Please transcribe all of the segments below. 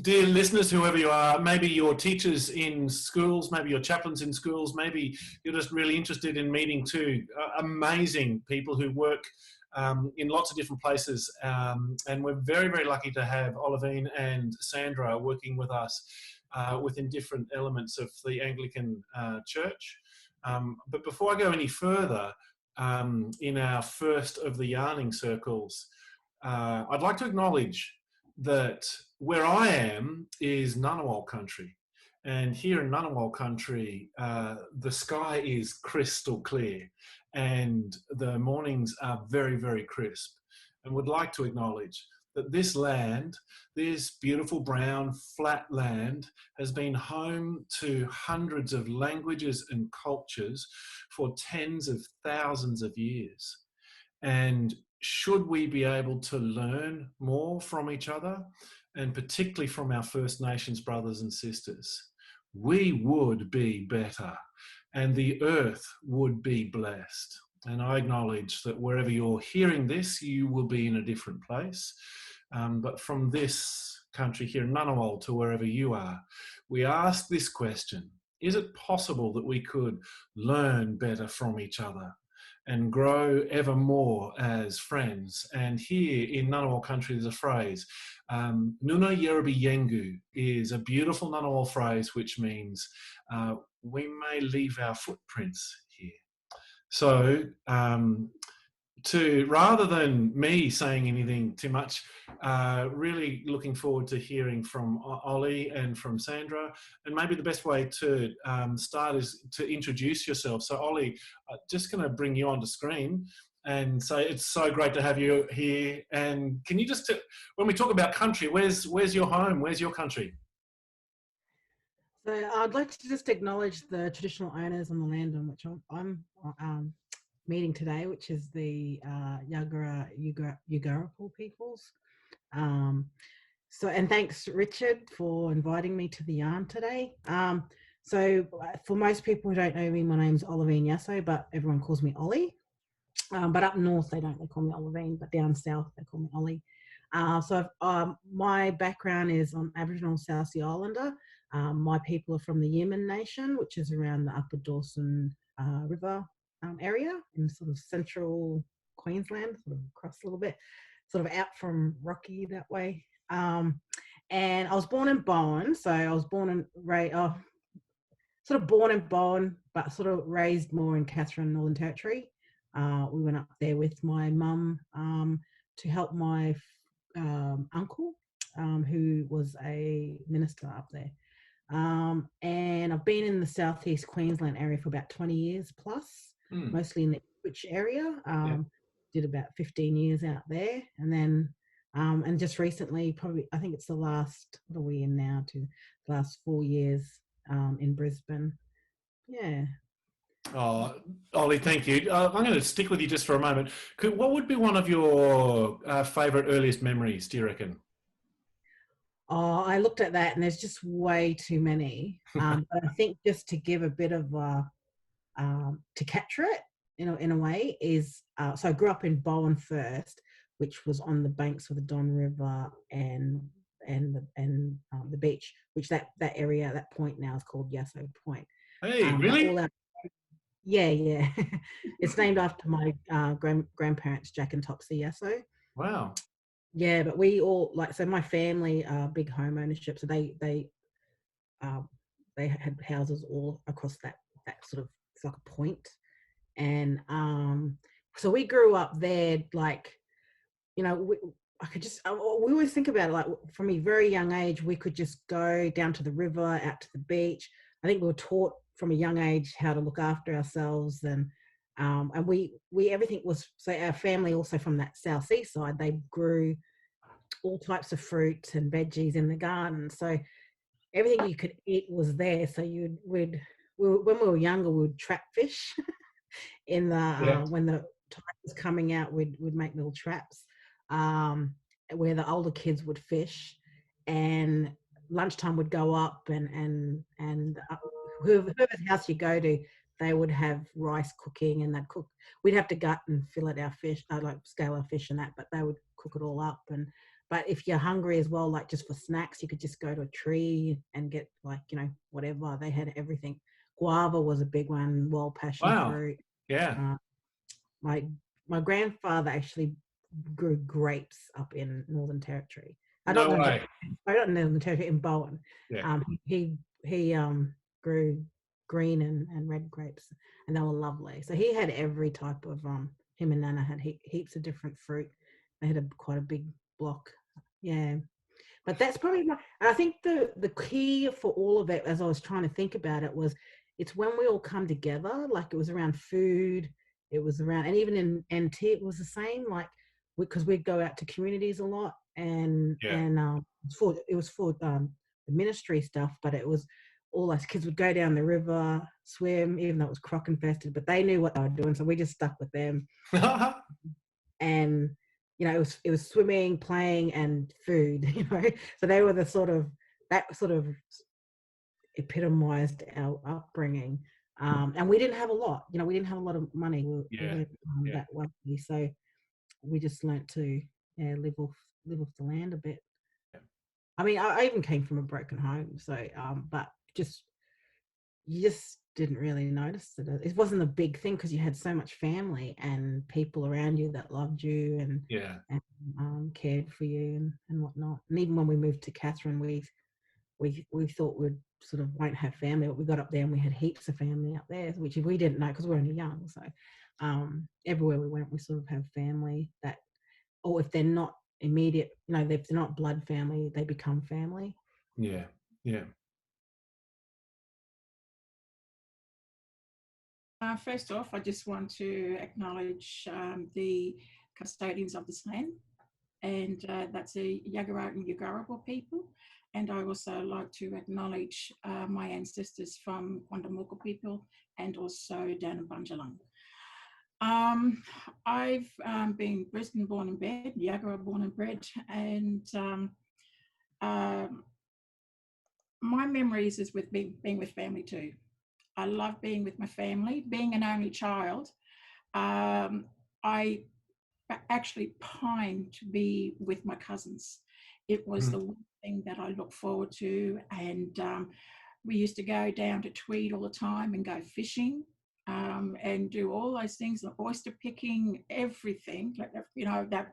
Dear listeners, whoever you are, maybe you're teachers in schools, maybe you're chaplains in schools, maybe you're just really interested in meeting two amazing people who work in lots of different places. And we're very, very lucky to have Olivine and Sandra working with us within different elements of the Anglican Church. But before I go any further, in our first of the yarning circles, I'd like to acknowledge that where I am is Ngunnawal country. And here in Ngunnawal country, the sky is crystal clear and the mornings are very, very crisp. And would like to acknowledge that this land, this beautiful brown flat land, has been home to hundreds of languages and cultures for tens of thousands of years. And should we be able to learn more from each other, and particularly from our First Nations brothers and sisters, we would be better and the earth would be blessed. And I acknowledge that wherever you're hearing this, you will be in a different place. But from this country here in Ngunnawal to wherever you are, we ask this question: is it possible that we could learn better from each other and grow ever more as friends? And here in Ngunnawal country, there's a phrase, Nuna Yerubi Yengu, is a beautiful Ngunnawal phrase which means we may leave our footprints here. So rather than me saying anything too much, really looking forward to hearing from Ollie and from Sandra. And maybe the best way to start is to introduce yourself. So Ollie, just going to bring you onto screen and say it's so great to have you here. And can you just, when we talk about country, where's your home? Where's your country? So I'd like to just acknowledge the traditional owners on the land on which I'm meeting today, which is the Yugarapul peoples. And thanks, Richard, for inviting me to the yarn today. So for most people who don't know me, my name's Olivene Yasso, but everyone calls me Ollie. But up north, they call me Olivene, but down south, they call me Ollie. My background is on Aboriginal South Sea Islander. My people are from the Yemen Nation, which is around the Upper Dawson River area in sort of central Queensland, sort of across a little bit, sort of out from Rocky that way. And I was born in Bowen, so I was born and raised, born in Bowen, but sort of raised more in Katherine, Northern Territory. We went up there with my mum to help my uncle, who was a minister up there. And I've been in the southeast Queensland area for about 20 years plus, mostly in the Ipswich area. Did about 15 years out there, and then and just recently, probably I think it's the last, what are we in now, to the last 4 years in Brisbane. Yeah. Oh, Ollie, thank you. I'm going to stick with you just for a moment. What would be one of your favourite earliest memories, do you reckon? Oh, I looked at that and there's just way too many. But I think just to give a bit of to capture it in a way is, so I grew up in Bowen first, which was on the banks of the Don River and the beach, which that area, that point now is called Yasso Point. Hey, really? Yeah. It's named after my grandparents, Jack and Topsy Yasso. Wow. Yeah, but we all, so my family are big home ownership, so they had houses all across that sort of, it's like a point. And so we grew up there, we always think about it, from a very young age, we could just go down to the river, out to the beach. I think we were taught from a young age how to look after ourselves, and we everything was, so our family also from that South Sea side, they grew all types of fruits and veggies in the garden, so everything you could eat was there. So when we were younger, we would trap fish in the when the tide was coming out, we'd make little traps where the older kids would fish, and lunchtime would go up, and whoever's house you go to, they would have rice cooking, and they'd cook. We'd have to gut and fillet our fish, scale our fish and that, but they would cook it all up. And but if you're hungry as well, like just for snacks, you could just go to a tree and get like, whatever. They had everything. Guava was a big one, wild passion Wow. fruit. Yeah. Uh, my my grandfather actually grew grapes up in Northern Territory. I don't No know. way. I don't know Northern Territory, in Bowen. Yeah. He grew green and red grapes, and they were lovely. So he had every type of him and Nana had heaps of different fruit. They had quite a big block. Yeah. But that's probably I think the key for all of it, as I was trying to think about it, was it's when we all come together. Like it was around food, it was around, and even in NT it was the same. Like because we'd go out to communities a lot, and Yeah. it was for the ministry stuff, but it was all us kids would go down the river, swim, even though it was croc infested, but they knew what they were doing, so we just stuck with them. And it was swimming, playing, and food. So they were that sort of epitomized our upbringing. And we didn't have a lot. We didn't have a lot of money. We weren't that wealthy, so we just learnt to live off the land a bit. I mean, I even came from a broken home, so but you just didn't really notice it. It wasn't a big thing because you had so much family and people around you that loved you and cared for you and whatnot. And even when we moved to Catherine, we thought we'd sort of won't have family, but we got up there and we had heaps of family up there, which we didn't know because we were only young. So everywhere we went, we sort of have family that, or if they're not immediate, if they're not blood family, they become family. Yeah. Yeah. First off, I just want to acknowledge the custodians of this land, and that's the Yagara and Yugarabal people. And I also like to acknowledge my ancestors from Wandamooka people and also down in Bunjalung. I've been Brisbane born and bred, Yagara born and bred, and my memories is with being with family too. I love being with my family. Being an only child, I actually pined to be with my cousins. It was the one thing that I look forward to. And we used to go down to Tweed all the time and go fishing and do all those things, like oyster picking, everything. That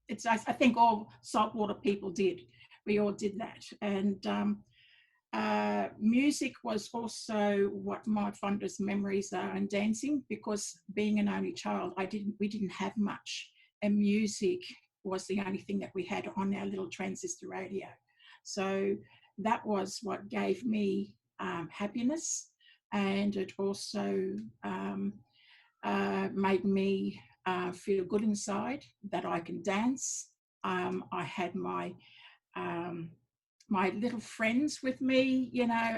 it's, I think all saltwater people did. We all did that. And music was also what my fondest memories are, and dancing, because being an only child, we didn't have much, and music was the only thing that we had on our little transistor radio. So that was what gave me happiness, and it also made me feel good inside that I can dance. I had my little friends with me,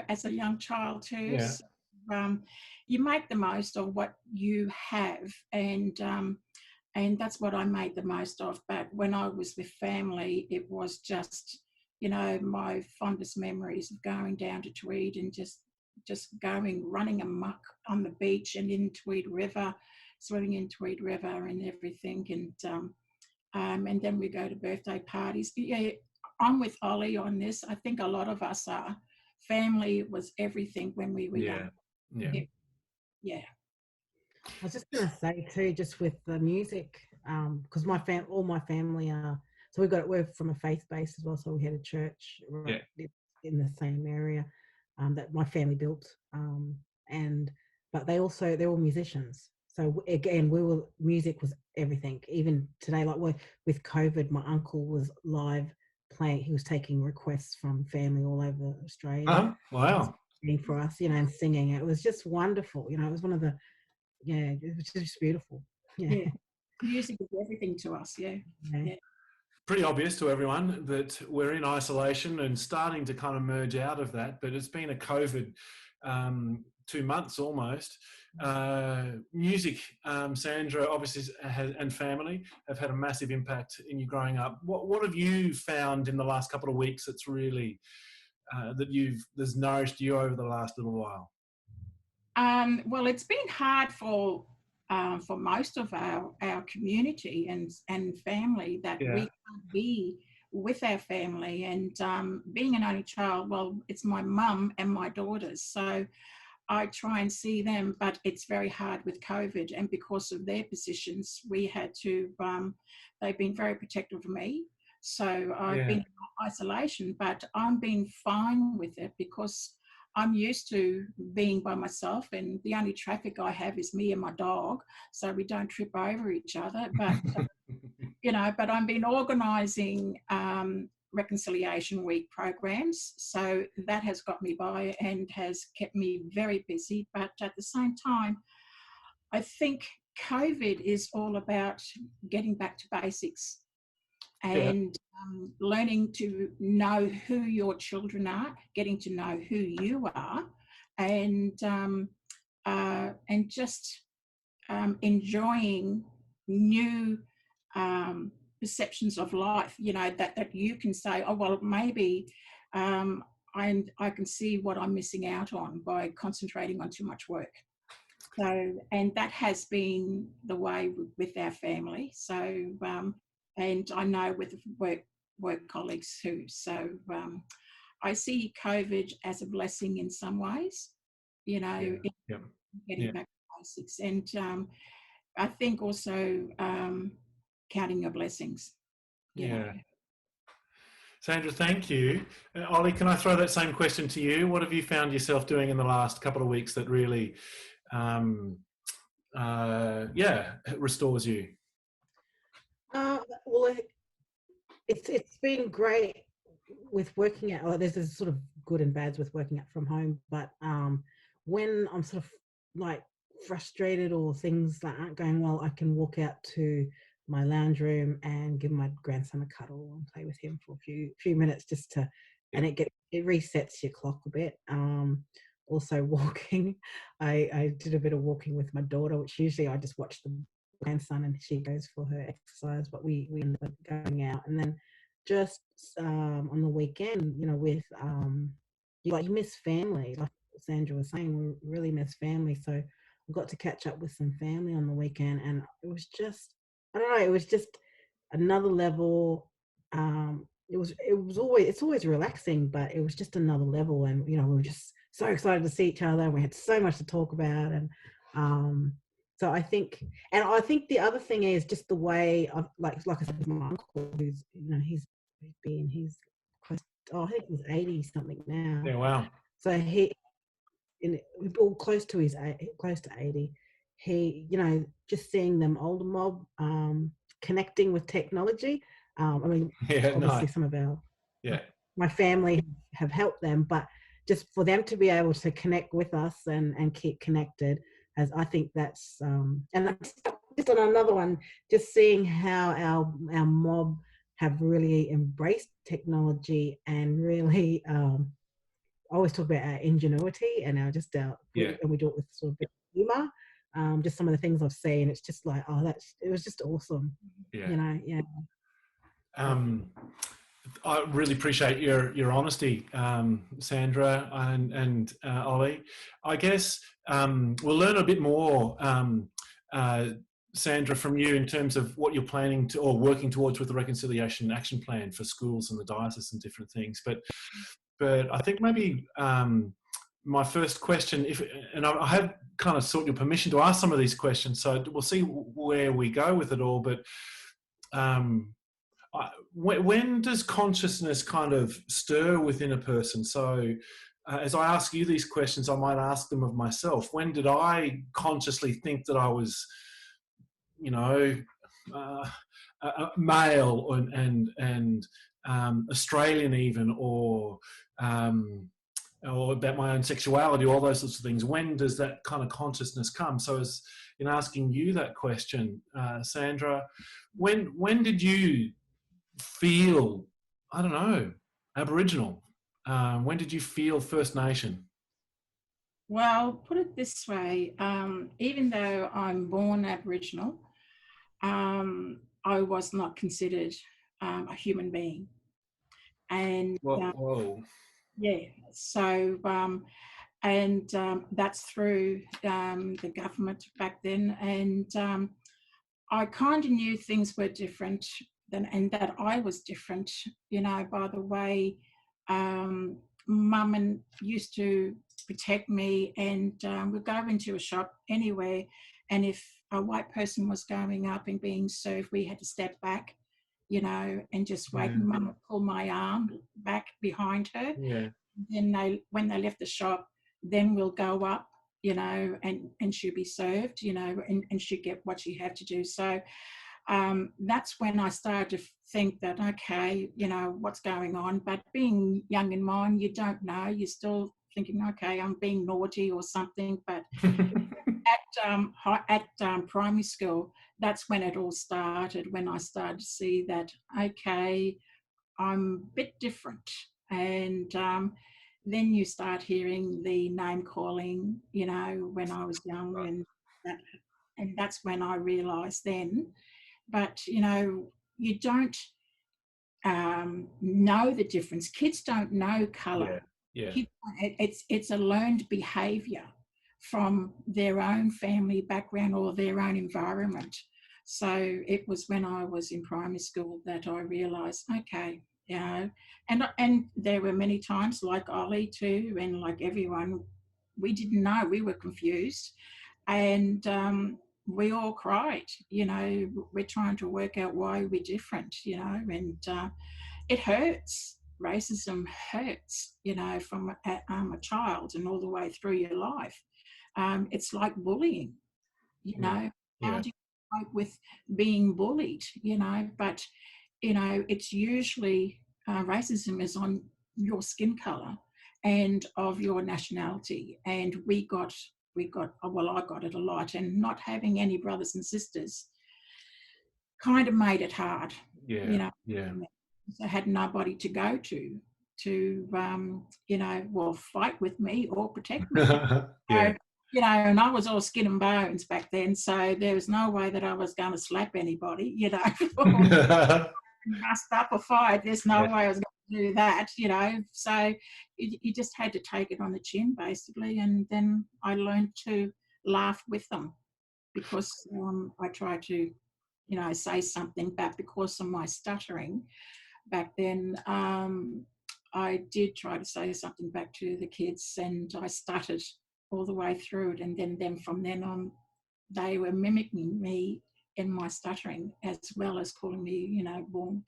as a young child too. Yeah. So, you make the most of what you have, and that's what I made the most of. But when I was with family, it was just, my fondest memories of going down to Tweed and just running amok on the beach and in Tweed River, swimming in Tweed River and everything. And then we go to birthday parties. Yeah, I'm with Ollie on this. I think a lot of us are. Family was everything when we were young. Yeah. I was just going to say too, just with the music, because all my family are, so we're from a faith base as well. So we had a church in the same area that my family built, but they're all musicians. So again, music was everything. Even today, like with COVID, my uncle was live playing. He was taking requests from family all over Australia. Wow. For us, and singing. It was just wonderful. It was one of the, it was just beautiful. Yeah. Music is everything to us. Yeah. Pretty obvious to everyone that we're in isolation and starting to kind of merge out of that, but it's been a COVID 2 months almost. Music, Sandra, obviously, and family have had a massive impact in you growing up. What have you found in the last couple of weeks that's really that's nourished you over the last little while? Well, it's been hard for most of our community and family that we can't be with our family. And being an only child, well, it's my mum and my daughters. So I try and see them, but it's very hard with COVID. And because of their positions, we had to, they've been very protective of me. So I've been in isolation, but I'm been fine with it because I'm used to being by myself, and the only traffic I have is me and my dog, so we don't trip over each other. But, you know, but I've been organising Reconciliation Week programs, so that has got me by and has kept me very busy. But at the same time, I think COVID is all about getting back to basics and learning to know who your children are, getting to know who you are, and just enjoying new perceptions of life. You know, that you can say, oh well, maybe I can see what I'm missing out on by concentrating on too much work. So, and that has been the way with our family. So, and I know with work colleagues too. So I see COVID as a blessing in some ways, you know, getting back to basics. And I think also counting your blessings. You know. Sandra, thank you. Ollie, can I throw that same question to you? What have you found yourself doing in the last couple of weeks that really, restores you? Well, it's been great with working out. Well, there's sort of good and bads with working out from home, but when I'm sort of like frustrated or things that aren't going well, I can walk out to my lounge room and give my grandson a cuddle and play with him for a few minutes just to, and it resets your clock a bit. Also walking, I did a bit of walking with my daughter, which usually I just watch the grandson and she goes for her exercise, but we ended up going out. And then just on the weekend, you know, with you miss family, like Sandra was saying, we really miss family. So I got to catch up with some family on the weekend, and it was just, I don't know, it was just another level. It's always relaxing, but it was just another level. And, you know, we were just so excited to see each other, and we had so much to talk about. And so I think the other thing is just the way of, like I said, my uncle, who's, you know, he's close, I think he's 80 something now. Yeah, wow. So we're all close to 80. He, you know, just seeing them older mob connecting with technology. I mean, obviously some of my family have helped them, but just for them to be able to connect with us and keep connected, as I think that's and just on another one, just seeing how our mob have really embraced technology and really I always talk about our ingenuity and and we do it with sort of humor. Just some of the things I've seen, it's just like, it was just awesome. You know, I really appreciate your honesty, Sandra and Ollie. I guess we'll learn a bit more, Sandra, from you in terms of what you're planning to or working towards with the Reconciliation Action Plan for schools and the diocese and different things. But I think maybe my first question, and I have kind of sought your permission to ask some of these questions, so we'll see where we go with it all. But when does consciousness kind of stir within a person? So as I ask you these questions, I might ask them of myself. When did I consciously think that I was, you know, male and Australian even, or about my own sexuality, all those sorts of things? When does that kind of consciousness come? So as in asking you that question, Sandra, when did you feel, I don't know, Aboriginal? When did you feel First Nation? Well, put it this way, even though I'm born Aboriginal, I was not considered a human being. And whoa. Yeah, so that's through the government back then. And I kind of knew things were different and that I was different, you know, by the way mum and used to protect me, and we'd go into a shop anywhere, and if a white person was going up and being served, we had to step back, you know, and just wait. And mum would pull my arm back behind her. Yeah. Then when they left the shop, then we'll go up, you know, and she'll be served, you know, and she'll get what she had to do. So that's when I started to think that, okay, you know, what's going on? But being young in mind, you don't know. You're still thinking, okay, I'm being naughty or something. But at primary school, that's when it all started, when I started to see that, okay, I'm a bit different. And then you start hearing the name calling, you know, when I was young, and that's when I realised then. But, you know, you don't know the difference. Kids don't know colour. Yeah. It's a learned behaviour from their own family background or their own environment. So it was when I was in primary school that I realised, okay, you know, and there were many times, like Ollie too, and like everyone, we didn't know, we were confused, and we all cried, you know, we're trying to work out why we're different, you know, and it hurts. Racism hurts, you know, from a child and all the way through your life. It's like bullying, you know. How do you cope with being bullied, you know? But, you know, it's usually racism is on your skin colour and of your nationality. And well, I got it a lot. And not having any brothers and sisters kind of made it hard, you know. I had nobody to go to you know, well, fight with me or protect me. So, you know, and I was all skin and bones back then, so there was no way that I was going to slap anybody, you know, bust up a fight. There's no way I was going to do that, you know. So you just had to take it on the chin, basically, and then I learned to laugh with them because I tried to, you know, say something, but because of my stuttering back then, I did try to say something back to the kids, and I stuttered all the way through it. And then from then on, they were mimicking me in my stuttering, as well as calling me, you know, Bong,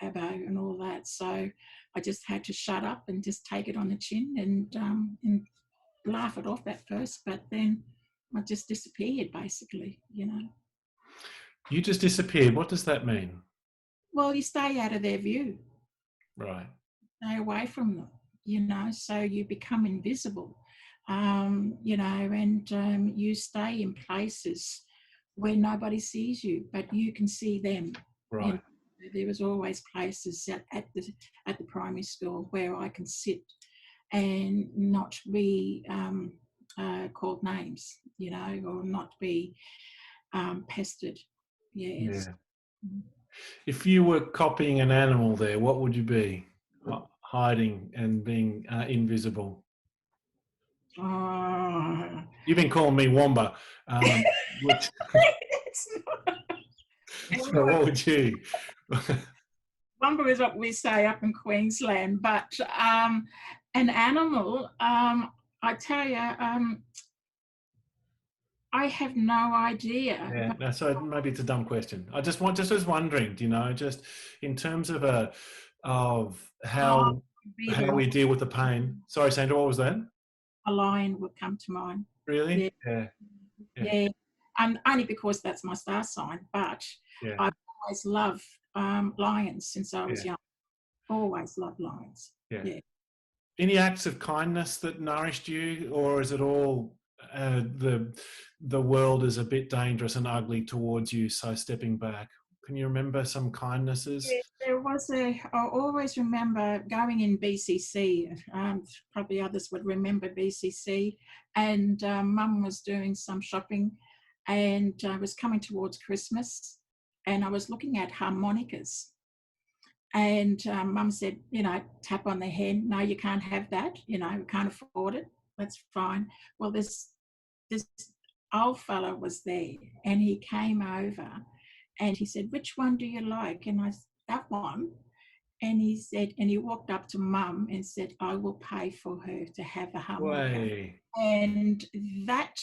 Abo, and all that. So I just had to shut up and just take it on the chin and laugh it off at first, but then I just disappeared, basically, you know. You just disappeared. What does that mean? Well, you stay out of their view. Right. Stay away from them, you know, so you become invisible, you know, and you stay in places where nobody sees you, but you can see them. Right. You know, there was always places at the primary school where I can sit and not be called names, you know, or not be pestered. Yes. Yeah. If you were copying an animal there, what would you be? Hiding and being invisible. You've been calling me Womba. It's not. So what would you? Womba is what we say up in Queensland, but an animal, I tell you, I have no idea. Yeah, so maybe it's a dumb question. I just was wondering, you know, just in terms of how we deal with the pain. Sorry, Sandra, what was that? A lion would come to mind. Really? Yeah. And only because that's my star sign, but I've always loved lions since I was young. Always loved lions. Yeah. Any acts of kindness that nourished you, or is it all the world is a bit dangerous and ugly towards you, so stepping back? Can you remember some kindnesses? Yeah, there was I always remember going in BCC, probably others would remember BCC, and Mum was doing some shopping, and I was coming towards Christmas, and I was looking at harmonicas, and Mum said, you know, tap on the head, no, you can't have that, you know, we can't afford it, that's fine. Well, this old fella was there, and he came over And he said, which one do you like? And I said, that one. And he said, and he walked up to Mum and said, I will pay for her to have a harmonica. Way. And that,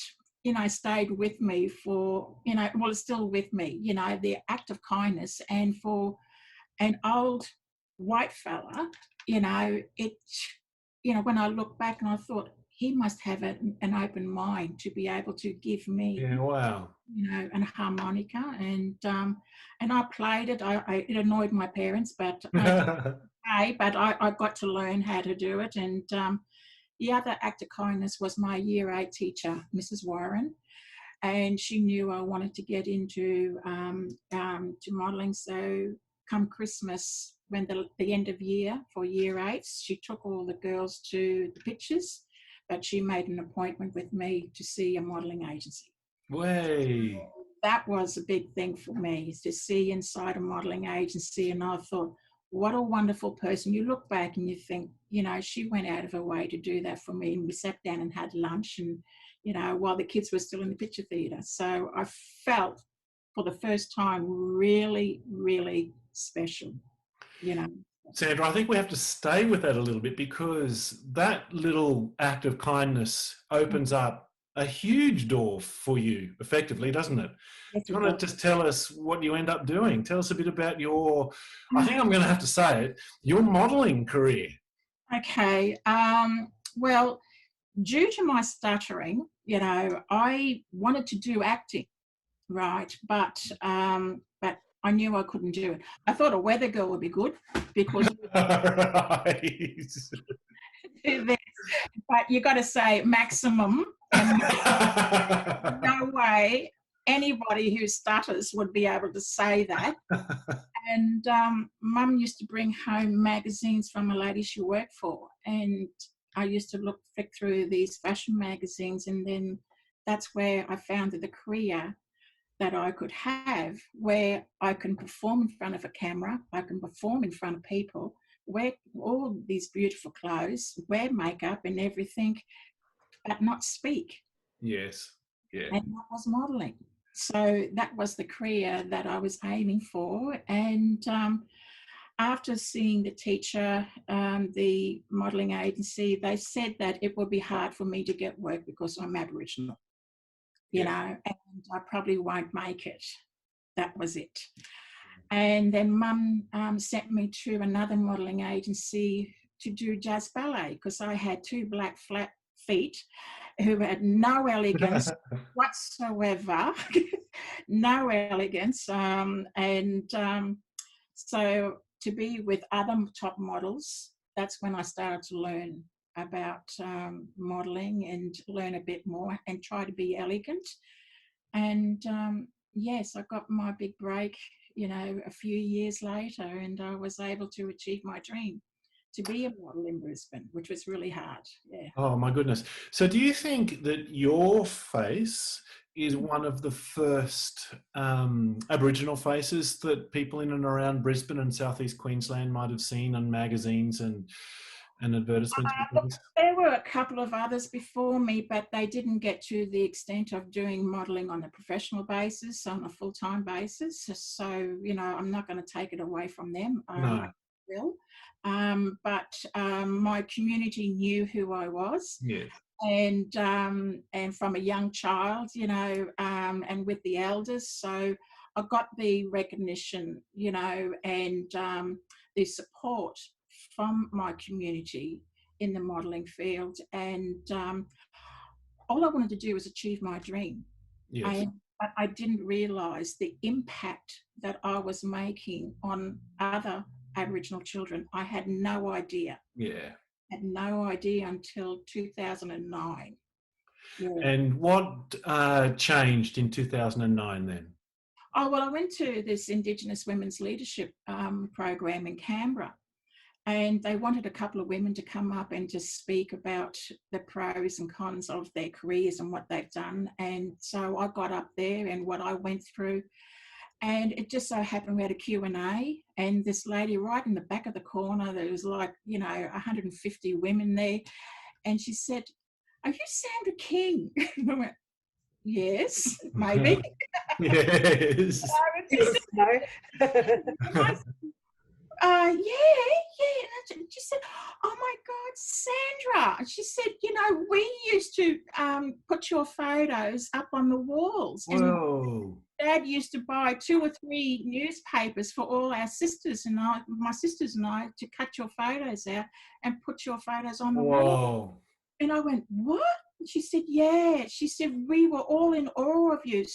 stayed with me for, well, it's still with me, the act of kindness. And for an old white fella, it, when I look back and I thought, he must have an open mind to be able to give me, Yeah, wow. an harmonica. And I played it. It annoyed my parents, but I got to learn how to do it. And the other act of kindness was my Year 8 teacher, Mrs. Warren, and she knew I wanted to get into to modelling. So come Christmas, when the end of year for Year 8, she took all the girls to the pictures, but she made an appointment with me to see a modelling agency. Way. That was a big thing for me, to see inside a modelling agency. And I thought, what a wonderful person. You look back and you think, she went out of her way to do that for me. And we sat down and had lunch, and, while the kids were still in the picture theatre. So I felt for the first time really, really special, Sandra, I think we have to stay with that a little bit, because that little act of kindness opens up a huge door for you, effectively, doesn't it? Yes, Do you want to just tell us what you end up doing? Tell us a bit about your, I think I'm going to have to say it, your modelling career. Okay. Well, due to my stuttering, I wanted to do acting, right? But I knew I couldn't do it. I thought a weather girl would be good, because but you got to say maximum, and no way anybody who stutters would be able to say that. And Mum used to bring home magazines from a lady she worked for, and I used to flick through these fashion magazines, and then that's where I found the career that I could have, where I can perform in front of a camera, I can perform in front of people, wear all these beautiful clothes, wear makeup and everything, but not speak. Yes. Yeah. And that was modelling. So that was the career that I was aiming for. And after seeing the teacher, the modelling agency, they said that it would be hard for me to get work because I'm Aboriginal, and I probably won't make it. That was it. And then Mum sent me to another modelling agency to do jazz ballet, because I had 2 black flat feet who had no elegance whatsoever, no elegance. So to be with other top models, that's when I started to learn about modelling and learn a bit more and try to be elegant. And yes, I got my big break, a few years later, and I was able to achieve my dream to be a model in Brisbane, which was really hard. Yeah. Oh my goodness. So do you think that your face is one of the first Aboriginal faces that people in and around Brisbane and southeast Queensland might have seen on magazines and advertisements? There were a couple of others before me, but they didn't get to the extent of doing modelling on a professional basis, on a full-time basis. So, I'm not going to take it away from them. No. Will. But my community knew who I was. Yes. And from a young child, and with the elders. So I got the recognition, and the support from my community in the modelling field. And all I wanted to do was achieve my dream. Yes. But I didn't realise the impact that I was making on other Aboriginal children. I had no idea. Yeah. Had no idea until 2009. Yeah. And what changed in 2009 then? Oh, well, I went to this Indigenous Women's Leadership program in Canberra, and they wanted a couple of women to come up and just speak about the pros and cons of their careers and what they've done. And so I got up there and what I went through. And it just so happened we had a Q&A, and this lady right in the back of the corner, there was like, 150 women there. And she said, "Are you Sandra King?" I went, "Yes, maybe." Yes. It's No. just, yeah. And she said, "Oh my God, Sandra!" And she said, "You know, we used to put your photos up on the walls, and Whoa. Dad used to buy 2 or 3 newspapers for all our sisters and my sisters and I, to cut your photos out and put your photos on the wall." Whoa. And I went, "What?" And she said, "Yeah." She said, "We were all in awe of you."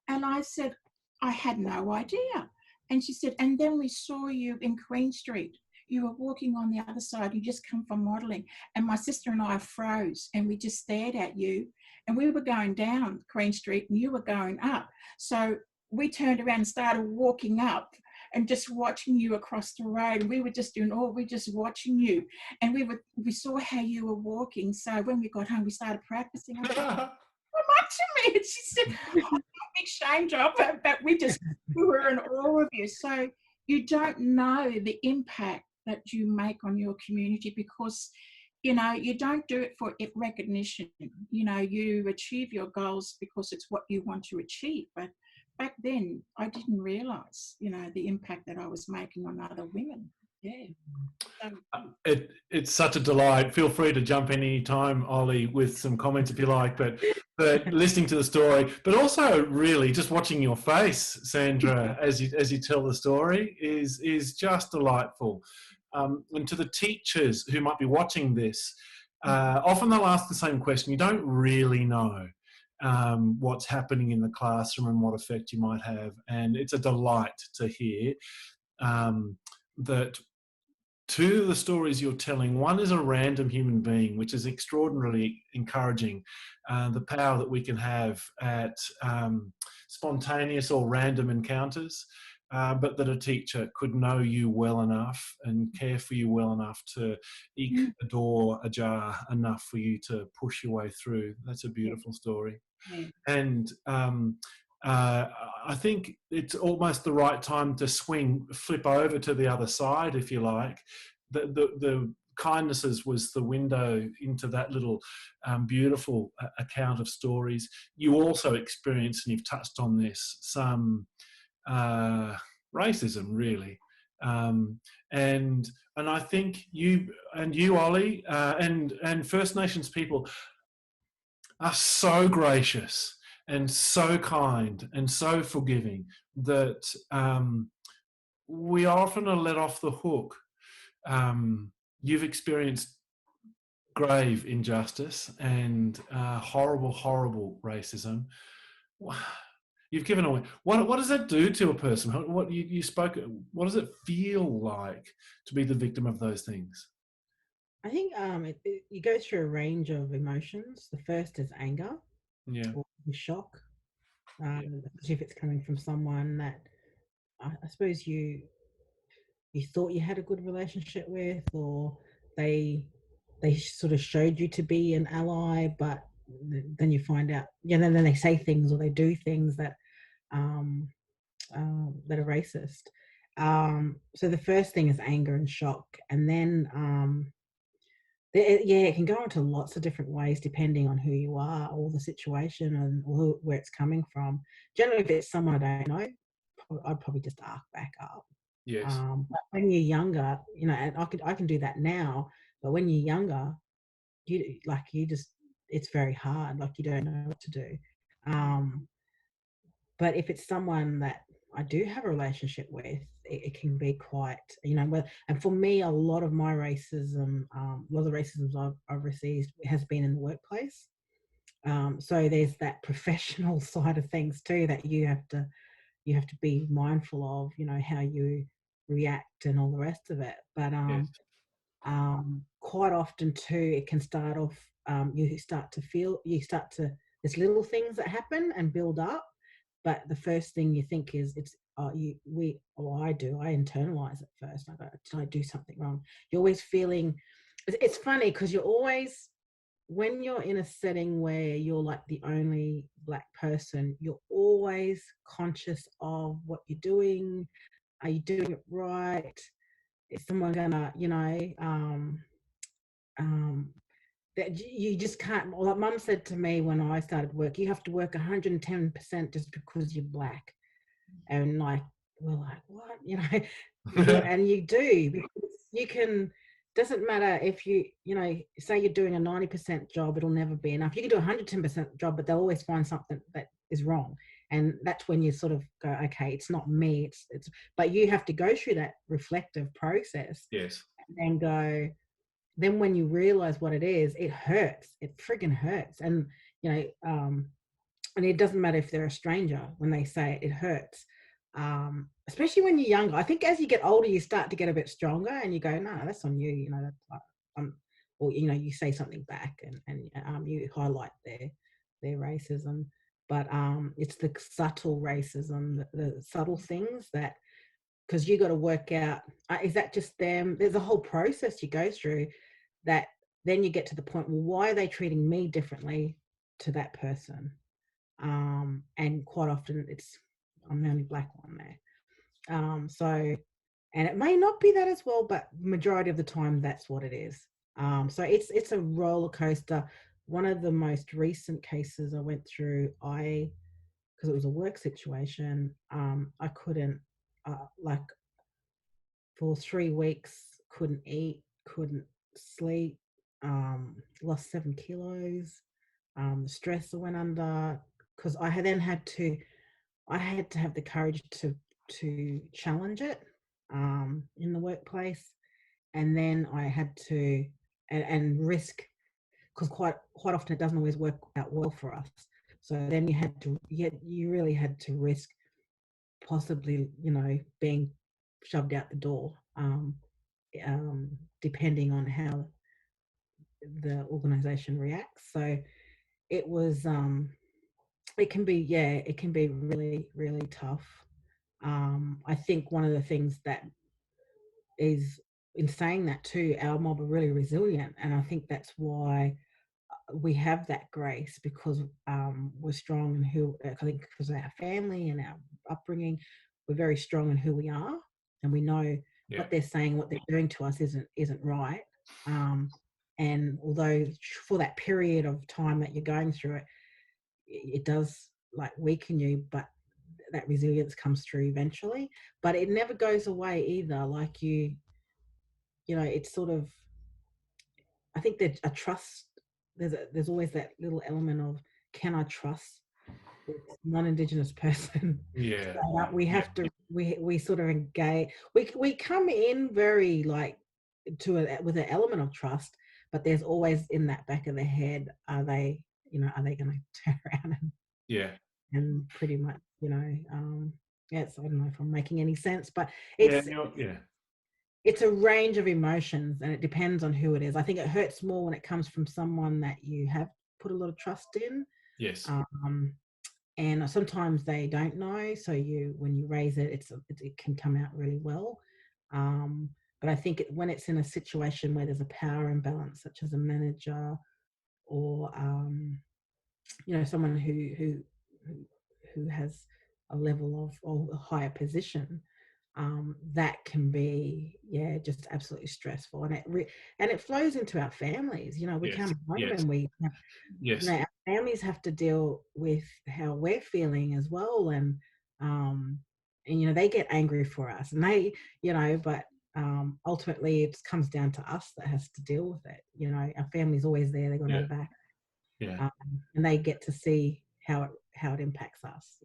And I said, "I had no idea." And she said, "And then we saw you in Queen Street. You were walking on the other side. You just come from modelling." And my sister and I froze, and we just stared at you. And we were going down Queen Street and you were going up. So we turned around and started walking up and just watching you across the road. We were just doing all, we just watching you. And we saw how you were walking. So when we got home, we started practicing. I thought, "Come up to me." And she said, "Oh, big shame job," but we were in awe of you. So you don't know the impact that you make on your community, because you know you don't do it for recognition. You know, you achieve your goals because it's what you want to achieve. But back then I didn't realize, you know, the impact that I was making on other women. Yeah. So, It's such a delight. Feel free to jump in any time, Ollie, with some comments if you like. But listening to the story, but also really just watching your face, Sandra, as you tell the story is just delightful. And to the teachers who might be watching this, often they'll ask the same question. You don't really know what's happening in the classroom and what effect you might have, and it's a delight to hear that. Two of the stories you're telling, one is a random human being, which is extraordinarily encouraging. The power that we can have at spontaneous or random encounters, but that a teacher could know you well enough and care for you well enough to eke a door ajar enough for you to push your way through. That's a beautiful story. yeah. And I think it's almost the right time to flip over to the other side, if you like. The kindnesses was the window into that little beautiful account of stories. You also experienced, and you've touched on this, some racism, really. And I think you, Ollie, and First Nations people are so gracious and so kind and so forgiving that we often are let off the hook. You've experienced grave injustice and horrible, horrible racism. You've given away. What does that do to a person? What you spoke? What does it feel like to be the victim of those things? I think you go through a range of emotions. The first is anger Yeah. or shock, especially if it's coming from someone that I suppose you thought you had a good relationship with, or they sort of showed you to be an ally, but then you find out, then they say things or they do things that um, that are racist. So the first thing is anger and shock, and then it can go into lots of different ways depending on who you are or the situation and where it's coming from. Generally, if it's someone I don't know, I'd probably just arc back up. Yes. But when you're younger, and I can do that now. But when you're younger, it's very hard. Like, you don't know what to do. But if it's someone that I do have a relationship with, it can be quite, and for me, a lot of my racism, a lot of the racism I've received has been in the workplace. So there's that professional side of things too that you have to be mindful of, how you react and all the rest of it. But Yes. quite often too, it can start off, there's little things that happen and build up, but the first thing you think is I internalize it first. I go, did I do something wrong? You're always feeling, it's funny because you're always, when you're in a setting where you're like the only Black person, you're always conscious of what you're doing. Are you doing it right? Is someone gonna, that you just can't. Well, like Mum said to me when I started work, you have to work 110% just because you're black. And like, we're like, what? You know, and you do, because you can, doesn't matter if you know, say you're doing a 90% job, it'll never be enough. You can do a 110% job, but they'll always find something that is wrong. And that's when you sort of go, okay, it's not me, it's, but you have to go through that reflective process. Yes. And go, then when you realize what it is, it hurts. It friggin' hurts. And, you know, and it doesn't matter if they're a stranger, when they say it, it hurts. Especially when you're younger. I think as you get older, you start to get a bit stronger and you go, no, that's on you, you know, that's like, or, you know, you say something back and you highlight their racism. But it's the subtle racism, the subtle things that, because you got to work out, is that just them? There's a whole process you go through that then you get to the point, well, why are they treating me differently to that person? And quite often I'm the only black one there. So, and it may not be that as well, but majority of the time that's what it is. So it's a roller coaster. One of the most recent cases I went through, because it was a work situation, I couldn't, like, for 3 weeks, couldn't eat, couldn't sleep, lost 7 kilos. The stress I went under, because I had to have the courage to challenge it in the workplace, and then I had to and risk, because quite often it doesn't always work out well for us. So then you really had to risk possibly, you know, being shoved out the door, depending on how the organization reacts. So it was, it can be really, really tough. I think one of the things that is, in saying that too, our mob are really resilient, and I think that's why we have that grace, because we're strong in who, I think because of our family and our upbringing, we're very strong in who we are, and we know what they're saying, what they're doing to us isn't right. And although for that period of time that you're going through it, it does like weaken you, but that resilience comes through eventually. But it never goes away either. Like you know, it's sort of, I think that a trust, there's always that little element of, can I trust this non-Indigenous person? Yeah. We have to, we sort of engage, we come in very like with an element of trust, but there's always in that back of the head, are they going to turn around and pretty much, you know, yes, I don't know if I'm making any sense, but it's a range of emotions, and it depends on who it is. I think it hurts more when it comes from someone that you have put a lot of trust in. Yes. And sometimes they don't know, so when you raise it, it can come out really well. But I think when it's in a situation where there's a power imbalance, such as a manager or you know, someone who has a level of, or a higher position, that can be just absolutely stressful, and it flows into our families. You know, we come home and we you know, our families have to deal with how we're feeling as well, and you know, they get angry for us, and they, you know, but ultimately it comes down to us that has to deal with it. You know, our family's always there, they're going to go back, and they get to see how it impacts us.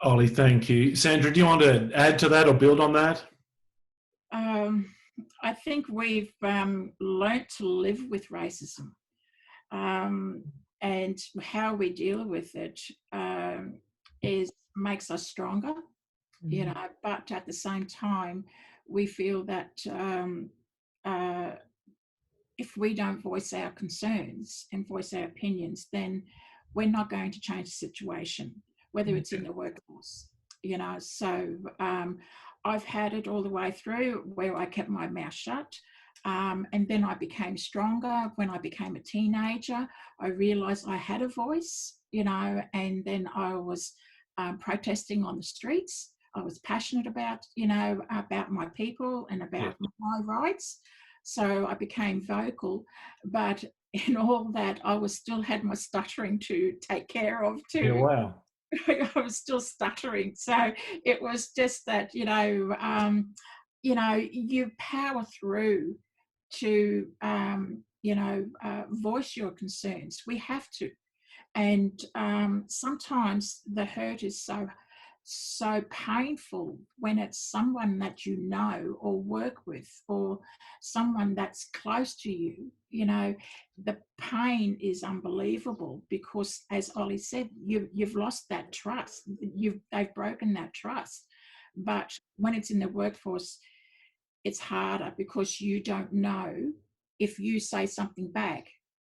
Ollie, thank you. Sandra, do you want to add to that or build on that? I think we've learnt to live with racism, and how we deal with it makes us stronger, you know, but at the same time, we feel that if we don't voice our concerns and voice our opinions, then we're not going to change the situation, whether it's in the workforce, you know. So I've had it all the way through where I kept my mouth shut. And then I became stronger. When I became a teenager, I realized I had a voice, you know, and then I was protesting on the streets. I was passionate about, you know, about my people and about my rights. So I became vocal, but in all that, I was still had my stuttering to take care of Yeah, too. wow. I was still stuttering. So it was just that, you power through to, voice your concerns. We have to. And sometimes the hurt is so painful when it's someone that you know or work with, or someone that's close to you. The pain is unbelievable, because, as Ollie said, you've lost that trust. They've broken that trust. But when it's in the workforce, it's harder, because you don't know, if you say something back,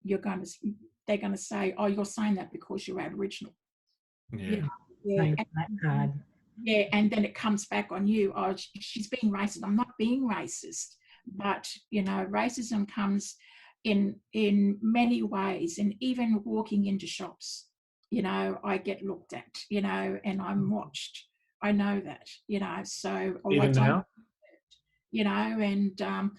they're going to say, oh, you're saying that because you're Aboriginal. Yeah. Yeah. Hard. Yeah, and then it comes back on you. Oh, she's being racist. I'm not being racist. But, racism comes in many ways. And even walking into shops, I get looked at, and I'm watched. I know that, so, or I Even don't, now? and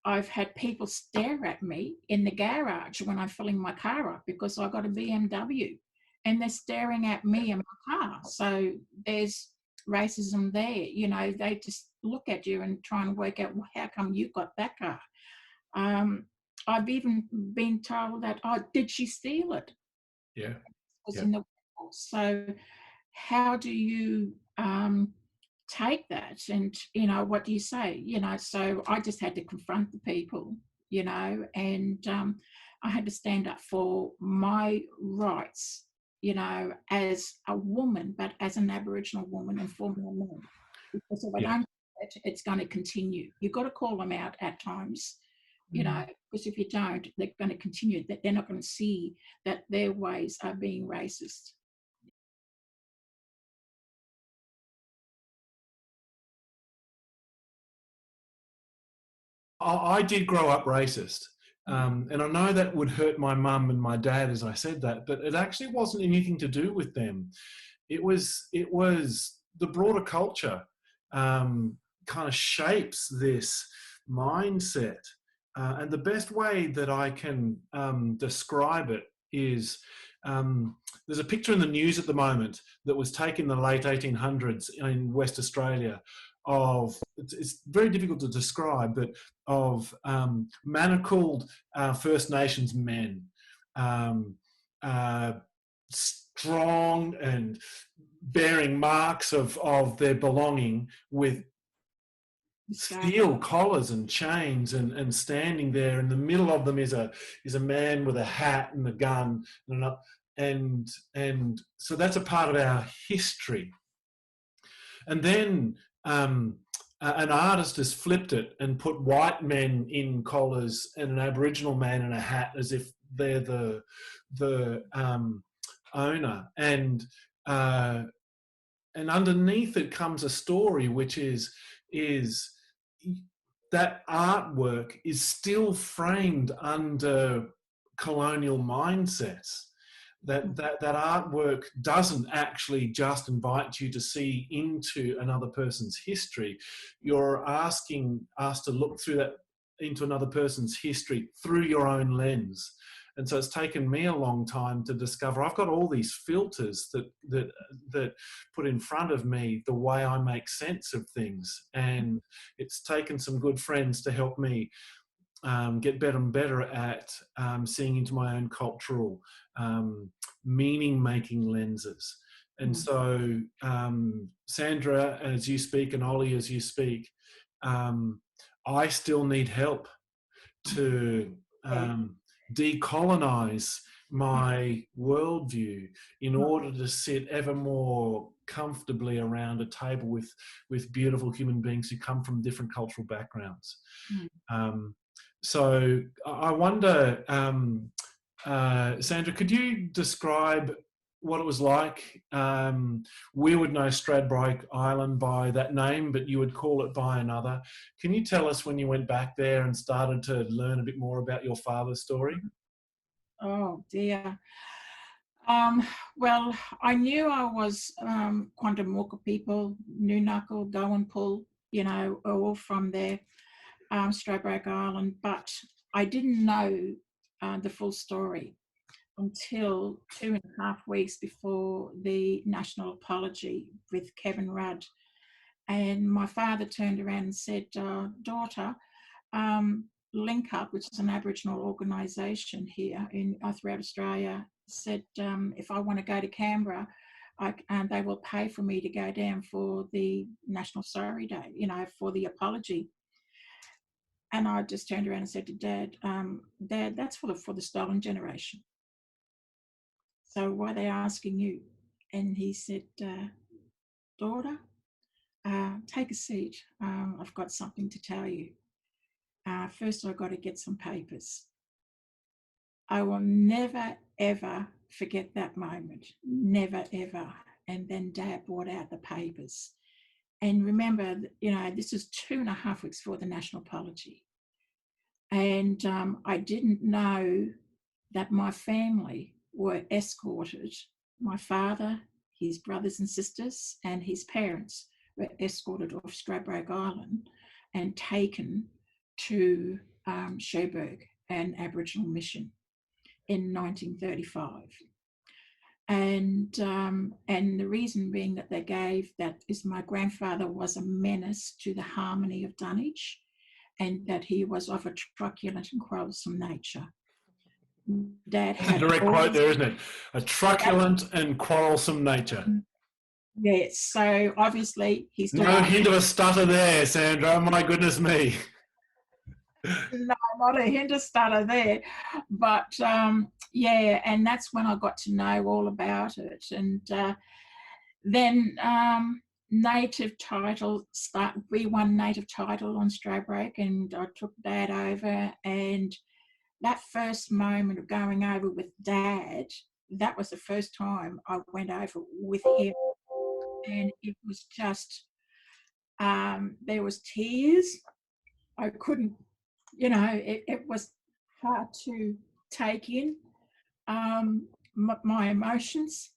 I've had people stare at me in the garage when I'm filling my car up, because I got a BMW, and they're staring at me and my car. So there's racism there. They just look at you and try and work out, well, how come you got that car. I've even been told that, oh, did she steal it? Yeah. Was Yeah. in the workforce. So how do you take that? And what do you say? So I just had to confront the people, and I had to stand up for my rights, as a woman, but as an Aboriginal woman, and for my men. Because if I Yeah. don't do it, it's going to continue. You've got to call them out at times, because if you don't, they're going to continue. That they're not going to see that their ways are being racist. I did grow up racist. And I know that would hurt my mum and my dad as I said that, but it actually wasn't anything to do with them. It was the broader culture kind of shapes this mindset. And the best way that I can describe it is there's a picture in the news at the moment that was taken in the late 1800s in West Australia of, it's very difficult to describe, but of manacled First Nations men, strong and bearing marks of their belonging, with steel collars and chains, and standing there. In the middle of them is a man with a hat and a gun, and so that's a part of our history. And then an artist has flipped it and put white men in collars and an Aboriginal man in a hat, as if they're the owner. And underneath it comes a story, which is that artwork is still framed under colonial mindsets. That artwork doesn't actually just invite you to see into another person's history. You're asking us to look through that, into another person's history through your own lens. And so it's taken me a long time to discover I've got all these filters that put in front of me the way I make sense of things. And it's taken some good friends to help me get better and better at seeing into my own cultural meaning-making lenses. And so, Sandra, as you speak, and Ollie, as you speak, I still need help to decolonize my worldview in order to sit ever more comfortably around a table with beautiful human beings who come from different cultural backgrounds. So I wonder, Sandra, could you describe what it was like? We would know Stradbroke Island by that name, but you would call it by another. Can you tell us when you went back there and started to learn a bit more about your father's story? Oh dear. Well, I knew I was Quantum Walker people, New Knuckle, Go and Pull, all from there. Stradbroke Island, but I didn't know the full story until 2.5 weeks before the national apology with Kevin Rudd. And my father turned around and said, daughter, Link Up, which is an Aboriginal organisation here throughout Australia, said if I want to go to Canberra, they will pay for me to go down for the National Sorry Day, for the apology. And I just turned around and said to Dad, Dad, that's for the stolen generation. So why are they asking you? And he said, daughter, take a seat. I've got something to tell you. First, I've got to get some papers. I will never, ever forget that moment. Never, ever. And then Dad brought out the papers. And remember, this is 2.5 weeks before the national apology. And I didn't know that my family were escorted. My father, his brothers and sisters, and his parents were escorted off Stradbroke Island and taken to Cherbourg, an Aboriginal mission, in 1935. And the reason being that they gave that is my grandfather was a menace to the harmony of dunnage, and that he was of a truculent and quarrelsome nature. Dad had a direct quote there, isn't it? A truculent and quarrelsome nature. Yes, so obviously he's no hint of a stutter there, Sandra. My goodness me. No, not a hint of stutter there, but yeah, and that's when I got to know all about it. And then native title we won native title on Stradbroke, and I took Dad over, and that first moment of going over with Dad, that was the first time I went over with him, and it was just there was tears. I couldn't, it was hard to take in my emotions,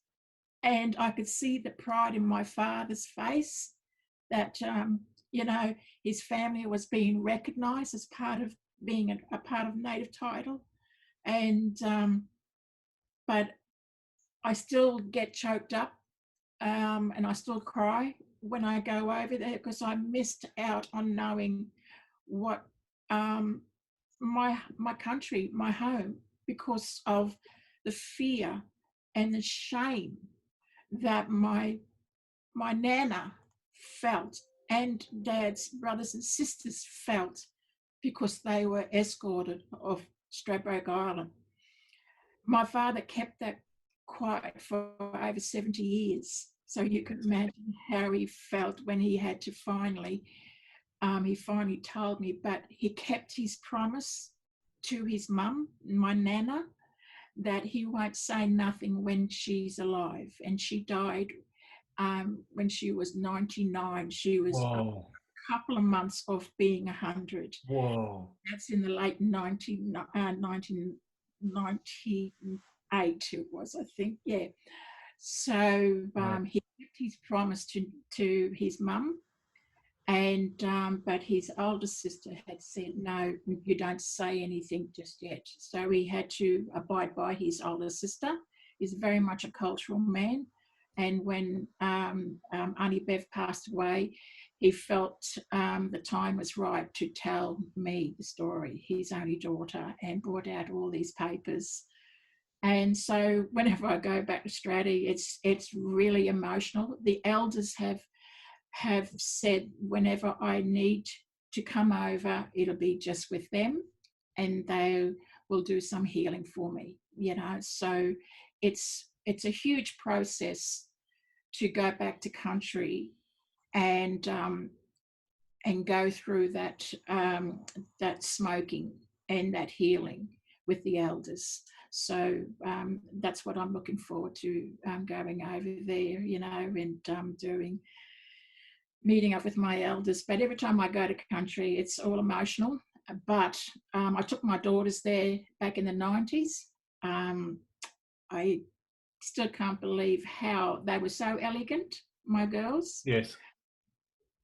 and I could see the pride in my father's face that his family was being recognised as part of being a part of native title. And but I still get choked up, and I still cry when I go over there, because I missed out on knowing what my country, my home, because of the fear and the shame that my nana felt and Dad's brothers and sisters felt, because they were escorted off Stradbroke Island. My father kept that quiet for over 70 years. So you can imagine how he felt when he had to finally told me, but he kept his promise to his mum, my nana, that he won't say nothing when she's alive. And she died when she was 99. She was Whoa. a couple of months off being 100. Whoa. That's in the late 1998 it was, I think, yeah. So he kept his promise to his mum, and but his older sister had said, no, you don't say anything just yet. So he had to abide by his older sister. He's very much a cultural man, and when Auntie Bev passed away, he felt the time was right to tell me the story, his only daughter, and brought out all these papers. And so whenever I go back to Straddy, it's really emotional. The elders have said whenever I need to come over, it'll be just with them, and they will do some healing for me, So it's a huge process to go back to country and go through that smoking and that healing with the elders. So that's what I'm looking forward to, going over there, and meeting up with my elders. But every time I go to country, it's all emotional. But I took my daughters there back in the 90s. I still can't believe how they were so elegant, my girls. Yes.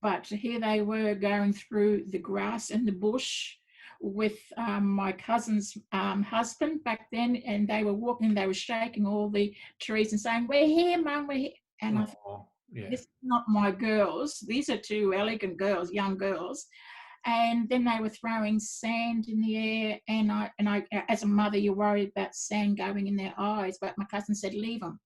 But here they were going through the grass and the bush with my cousin's husband back then, and they were walking, they were shaking all the trees and saying, "We're here, Mum, we're here." And I thought, Yeah. this is not my girls. These are two elegant girls, young girls. And then they were throwing sand in the air, and I, as a mother, you're worried about sand going in their eyes. But my cousin said, "Leave them.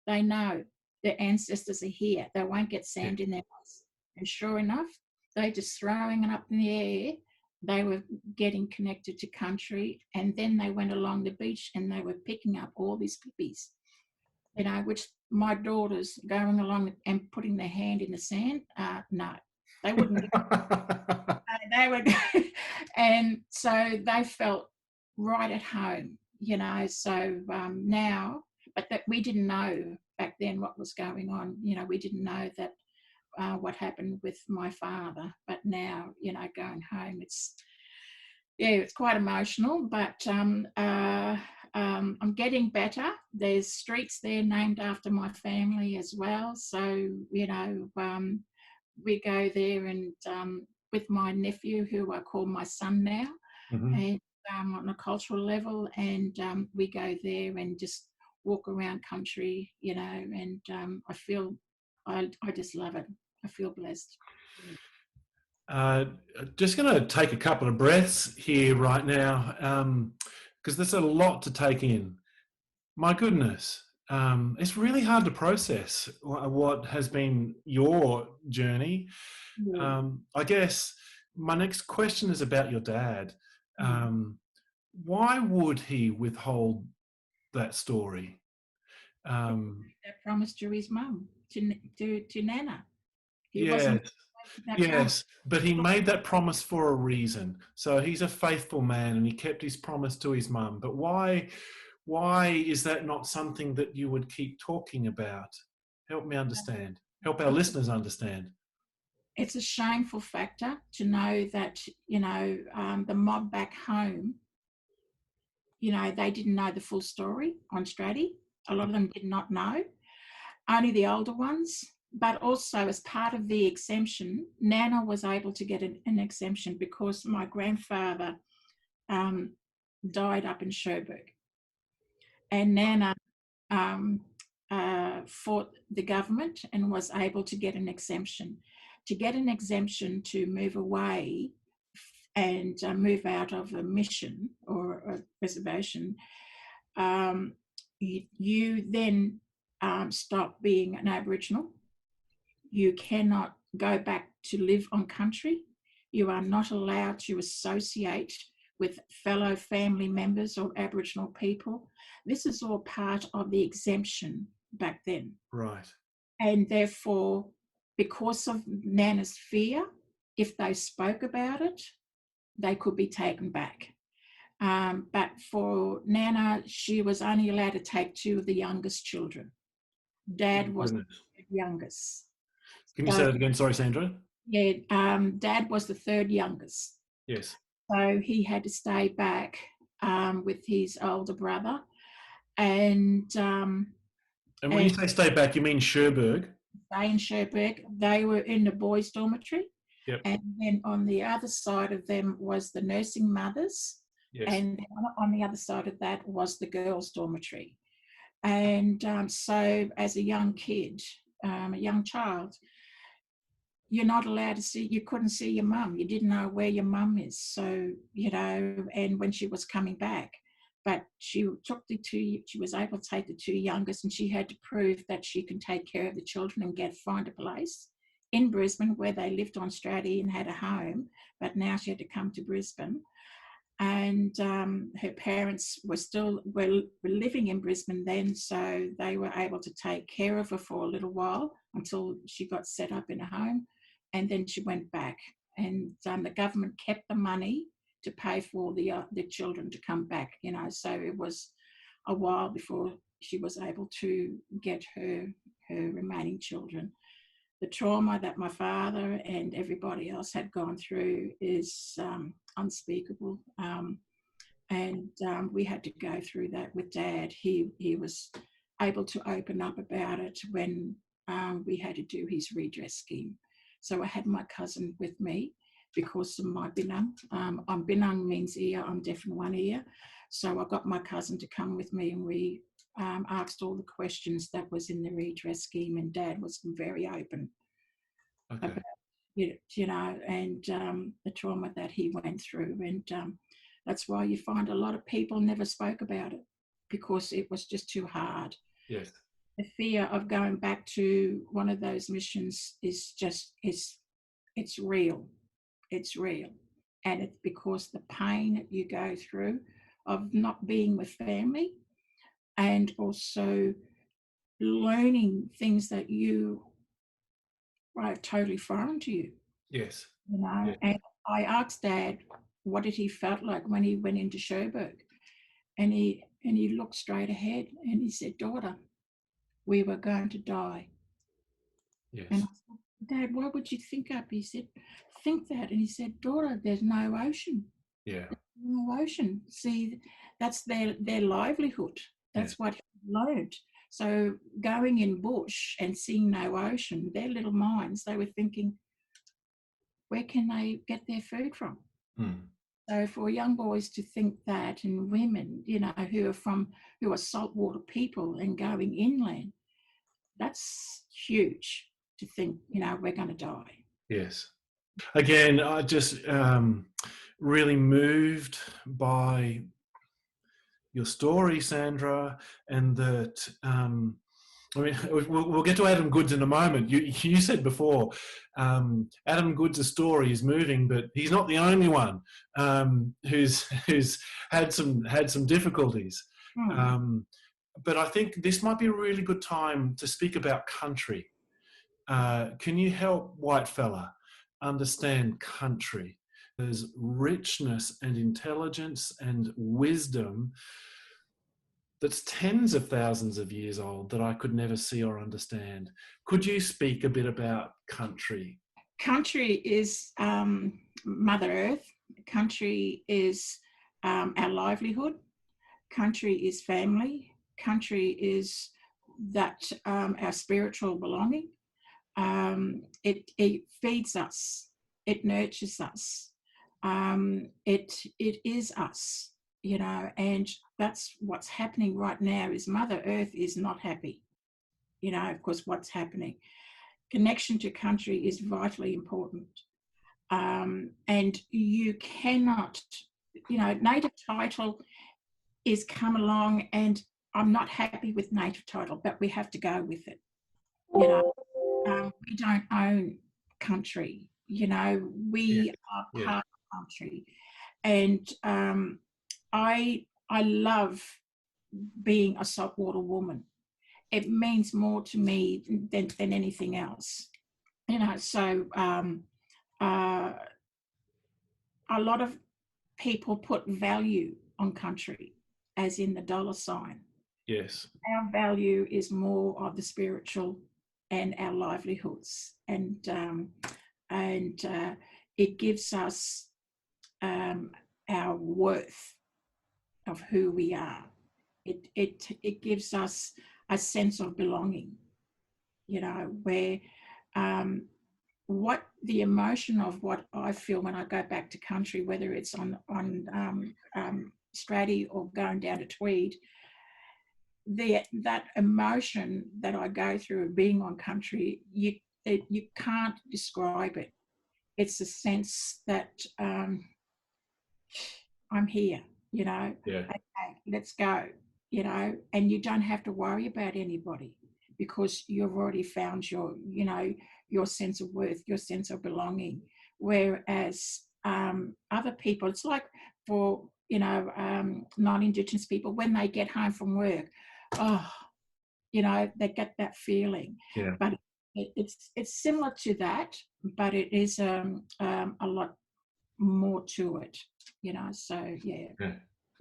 They know their ancestors are here. They won't get sand in their eyes." And sure enough, they just throwing it up in the air. They were getting connected to country, and then they went along the beach and they were picking up all these pippies, you know, which my daughters going along and putting their hand in the sand, no, they wouldn't. They were, and so they felt right at home, you know. So now, but that we didn't know back then what was going on. You know, we didn't know that what happened with my father. But now, you know, going home, it's quite emotional. But I'm getting better. There's streets there named after my family as well. So, you know, we go there and with my nephew, who I call my son now, and on a cultural level, and we go there and just walk around country, you know, and I feel, I just love it. I feel blessed. Just going to take a couple of breaths here right now, because there's a lot to take in. My goodness, it's really hard to process what has been your journey. I guess my next question is about your dad. Why would he withhold that story? That promise to his mum, to Nana. He Yes, wasn't that promise. yes, but he made that promise for a reason. So he's a faithful man and he kept his promise to his mum. But why is that not something that you would keep talking about? Help me understand. Help our listeners understand. It's a shameful factor to know that, you know, the mob back home, you know, they didn't know the full story on Stratty. A lot of them did not know, only the older ones. But also, as part of the exemption, Nana was able to get an exemption because my grandfather died up in Cherbourg. And Nana fought the government and was able to get an exemption. To get an exemption to move away and move out of a mission or a reservation, you then stop being an Aboriginal. You cannot go back to live on country. You are not allowed to associate with fellow family members or Aboriginal people. This is all part of the exemption back then. Right. And therefore, because of Nana's fear, if they spoke about it, they could be taken back. But for Nana, she was only allowed to take two of the youngest children. Dad was the youngest. Can you say that again? Sorry, Sandra. Yeah, Dad was the third youngest. Yes. So he had to stay back with his older brother. And when you say stay back, you mean Cherbourg? They in Cherbourg, they were in the boys' dormitory. Yep. And then on the other side of them was the nursing mothers. Yes. And on the other side of that was the girls' dormitory. And so as a young kid, a young child, you're not allowed to see, you couldn't see your mum. You didn't know where your mum is. So, you know, and when she was coming back, but she took she was able to take the two youngest, and she had to prove that she can take care of the children and find a place in Brisbane where they lived on Stratty and had a home. But now she had to come to Brisbane. And her parents were living in Brisbane then, so they were able to take care of her for a little while until she got set up in a home, and then she went back. And the government kept the money to pay for the children to come back, you know. So it was a while before she was able to get her remaining children. The trauma that my father and everybody else had gone through is unspeakable. And we had to go through that with Dad. He was able to open up about it when we had to do his redress scheme. So I had my cousin with me because of my binang. Binang means ear, I'm deaf in one ear. So I got my cousin to come with me, and we asked all the questions that was in the redress scheme, and Dad was very open about, you know, and the trauma that he went through. And that's why you find a lot of people never spoke about it, because it was just too hard. Yes. The fear of going back to one of those missions is just, it's real. It's real. And it's because the pain that you go through of not being with family, and also learning things that you are totally foreign to you. Yes. You know, Yes. and I asked Dad what did he felt like when he went into Sherbrooke, and he looked straight ahead and he said, "Daughter, we were going to die." Yes. And I said, "Dad, why would you think up?" He said, "Think that." And he said, "Daughter, there's no ocean." Yeah. No ocean. See, that's their livelihood. That's what he learned. So going in bush and seeing no ocean, their little minds, they were thinking, where can they get their food from? So for young boys to think that, and women, you know, who are saltwater people and going inland, that's huge to think, you know, we're going to die. Yes. Again, I just really moved by your story, Sandra, and that I mean, we'll get to Adam Goodes in a moment. You said before, Adam Goodes' story is moving, but he's not the only one who's had some difficulties. But I think this might be a really good time to speak about country. Can you help white fella understand country? There's richness and intelligence and wisdom that's tens of thousands of years old that I could never see or understand. Could you speak a bit about country? Country is Mother Earth. Country is our livelihood. Country is family. Country is that our spiritual belonging. It feeds us. It nurtures us. It is us, you know, and that's what's happening right now. Is Mother Earth is not happy, you know, of course, what's happening. Connection to country is vitally important. And you cannot, you know, native title is come along, and I'm not happy with native title, but we have to go with it. You know, we don't own country, you know, we are part of country. And I love being a saltwater woman. It means more to me than anything else, you know. So a lot of people put value on country, as in the dollar sign. Yes. Our value is more of the spiritual and our livelihoods, and it gives us our worth of who we are. It gives us a sense of belonging, you know, where what the emotion of what I feel when I go back to country, whether it's on Straddie or going down to Tweed, that emotion that I go through being on country, you can't describe it. It's a sense that I'm here, you know. Okay, let's go, you know, and you don't have to worry about anybody, because you've already found your, you know, your sense of worth, your sense of belonging. Whereas other people, it's like for, you know, non-Indigenous people, when they get home from work, oh, you know, they get that feeling. Yeah. But it's similar to that, but it is a lot more to it, you know. So yeah.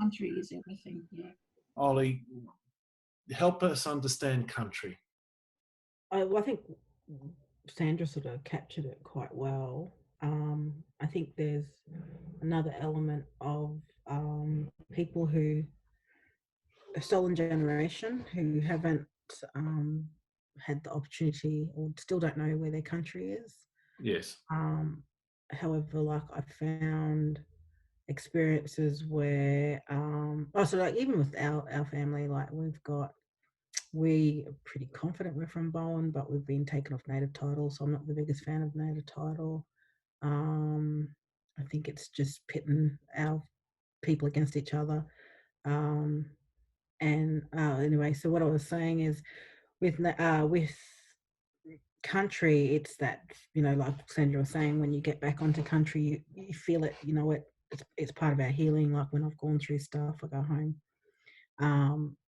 Country is everything. Yeah. Ollie, help us understand country. I think Sandra sort of captured it quite well. I think there's another element of people who a stolen generation who haven't had the opportunity or still don't know where their country is. Yes. However, like I found experiences where, so like even with our family, like we are pretty confident we're from Bowen, but we've been taken off native title, so I'm not the biggest fan of native title. I think it's just pitting our people against each other. And anyway, so what I was saying is with country, it's that, like Sandra was saying, when you get back onto country, you feel it, it's part of our healing. Like when I've gone through stuff, I go home.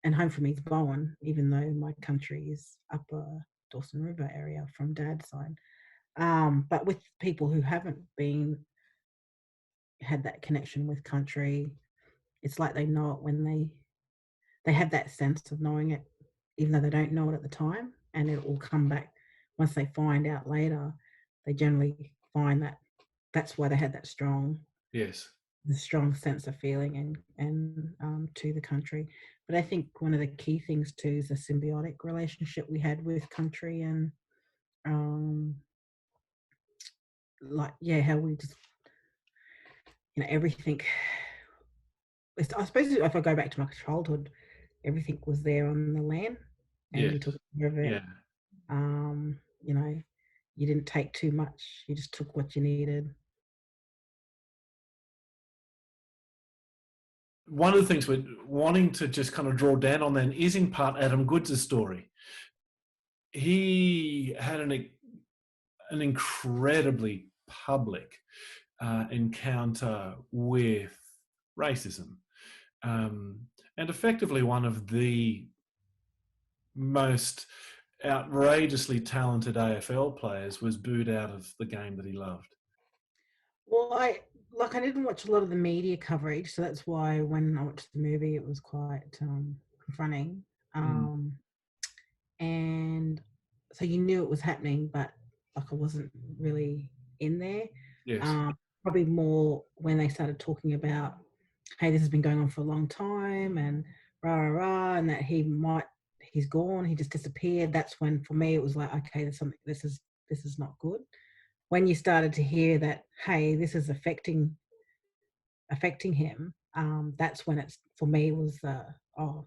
And home for me is Bowen, even though my country is upper Dawson River area from Dad's side. But with people who haven't had that connection with country, it's like they know it when they have that sense of knowing it, even though they don't know it at the time, and it will come back once they find out later. They generally find that that's why they had that strong sense of feeling and to the country. But I think one of the key things too is the symbiotic relationship we had with country, and how we just, everything. I suppose if I go back to my childhood, everything was there on the land, and you took care of it. You didn't take too much; you just took what you needed. One of the things we're wanting to just kind of draw down on then is in part Adam Goods' story. He had an incredibly public encounter with racism, and effectively one of the most outrageously talented AFL players was booed out of the game that he loved. Well, I didn't watch a lot of the media coverage, so that's why when I watched the movie, it was quite confronting. And so you knew it was happening, but like I wasn't really in there. Yes. Probably more when they started talking about, hey, this has been going on for a long time, and rah rah rah, and that he's gone, he just disappeared. That's when for me it was like, okay, there's something. This is not good. When you started to hear that, hey, this is affecting him, that's when it's, for me, was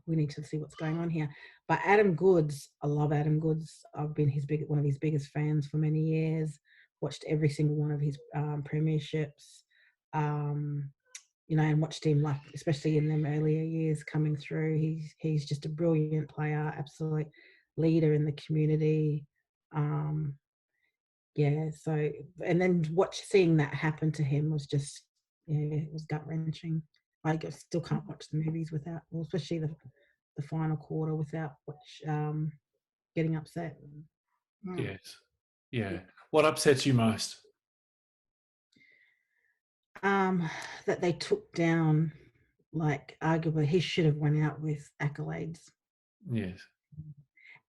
we need to see what's going on here. But Adam Goods, I love Adam Goods. I've been one of his biggest fans for many years. Watched every single one of his premierships, and watched him, like especially in them earlier years coming through. He's just a brilliant player, absolute leader in the community. So, and then seeing that happen to him was just, it was gut wrenching. I still can't watch the movies without, well, especially the final quarter, without getting upset. Yes. Yeah. What upsets you most? That they took down, like, arguably he should have went out with accolades. Yes.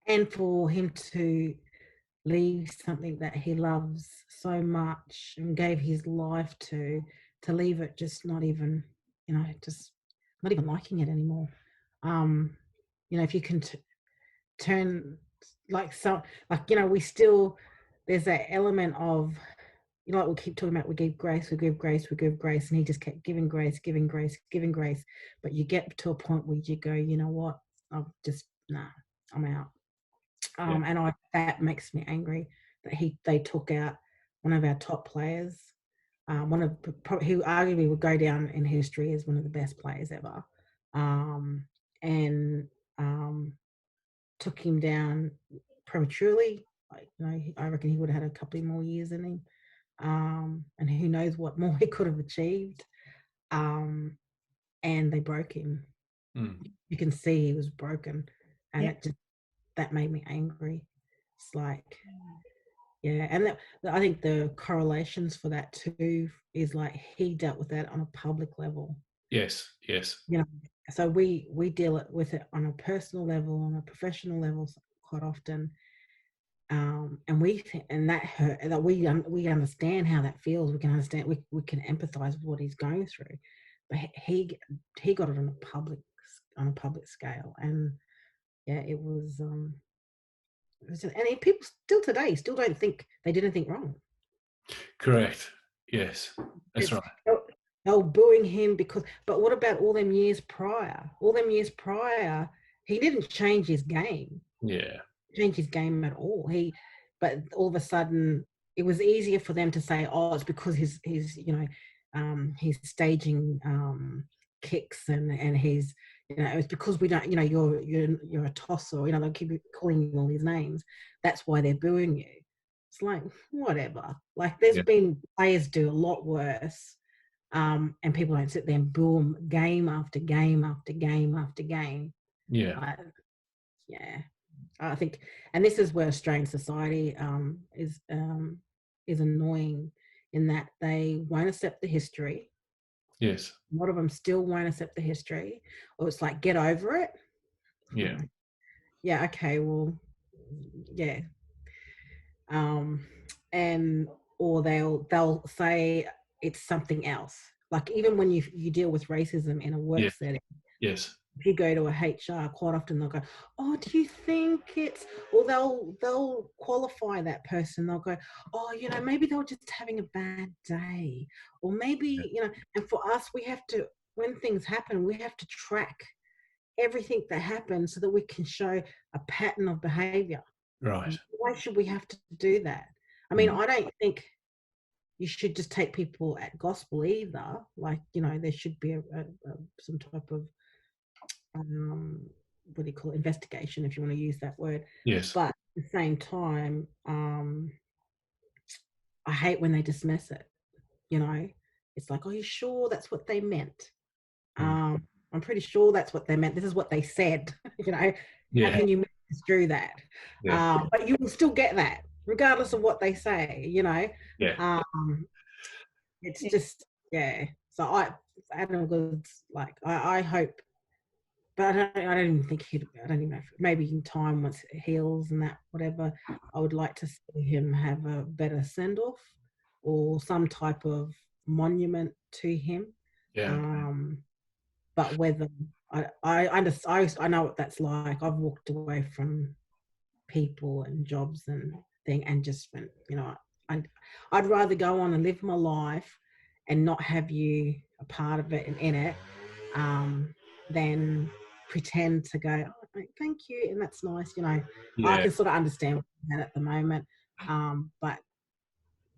And for him to leave something that he loves so much and gave his life to leave it just not even, just not even liking it anymore. If you can turn, like, so, like, we still, there's that element of, like we keep talking about, we give grace, we give grace, we give grace, and he just kept giving grace, giving grace, giving grace. But you get to a point where you go, you know what, I'm out. And that makes me angry that they took out one of our top players, who arguably would go down in history as one of the best players ever, and took him down prematurely. Like, I reckon he would have had a couple more years in him, and who knows what more he could have achieved. And they broke him. You can see he was broken, and that made me angry. It's like, and I think the correlations for that too is like he dealt with that on a public level. Yes. So we deal with it on a personal level, on a professional level quite often, and that hurt. That we understand how that feels. We can understand. We can empathize with what he's going through, but he got it on a public scale, and it was. And people still today don't think they did anything wrong. Correct. Yes, that's It's, right. they were booing him because, but what about all them years prior? All them years prior, he didn't change his game. Yeah. Change his game at all. But all of a sudden, it was easier for them to say, "Oh, it's because he's staging kicks and he's, it's because we don't, you're a tosser, they'll keep calling you all these names. That's why they're booing you." It's like, whatever. Like, there's Yeah. been players do a lot worse, and people don't sit there and boo them game after game after game after game. Yeah. Yeah. I think, and this is where Australian society is annoying, in that they won't accept the history. Yes. A lot of them still won't accept the history, or it's like, get over it. Yeah. Yeah. Okay. Well. Yeah. And or they'll say it's something else. Like, even when you deal with racism in a work Yeah. setting, Yes. if you go to a HR, quite often they'll go, "Oh, do you think it's," or they'll qualify that person. They'll go, "Oh, maybe they were just having a bad day," or maybe, and for us, we have to, when things happen, we have to track everything that happens so that we can show a pattern of behavior. Right. Why should we have to do that? I mean, I don't think you should just take people at gospel either. Like, there should be some type of what do you call it, investigation, if you want to use that word. Yes. But at the same time, I hate when they dismiss it. It's like, "Are you sure that's what they meant?" I'm pretty sure that's what they meant. This is what they said. How Yeah. can you misconstrue that? Yeah. But you will still get that regardless of what they say. Yeah. It's just, yeah. So Adam Goods, like, I hope, but I don't even think I don't even know. Maybe in time, once it heals and that, whatever, I would like to see him have a better send off, or some type of monument to him. Yeah. But whether I know what that's like. I've walked away from people and jobs and and just went, I'd rather go on and live my life and not have you a part of it and in it, than pretend to go, "Oh, thank you," and that's nice. I Yeah. can sort of understand that at the moment, but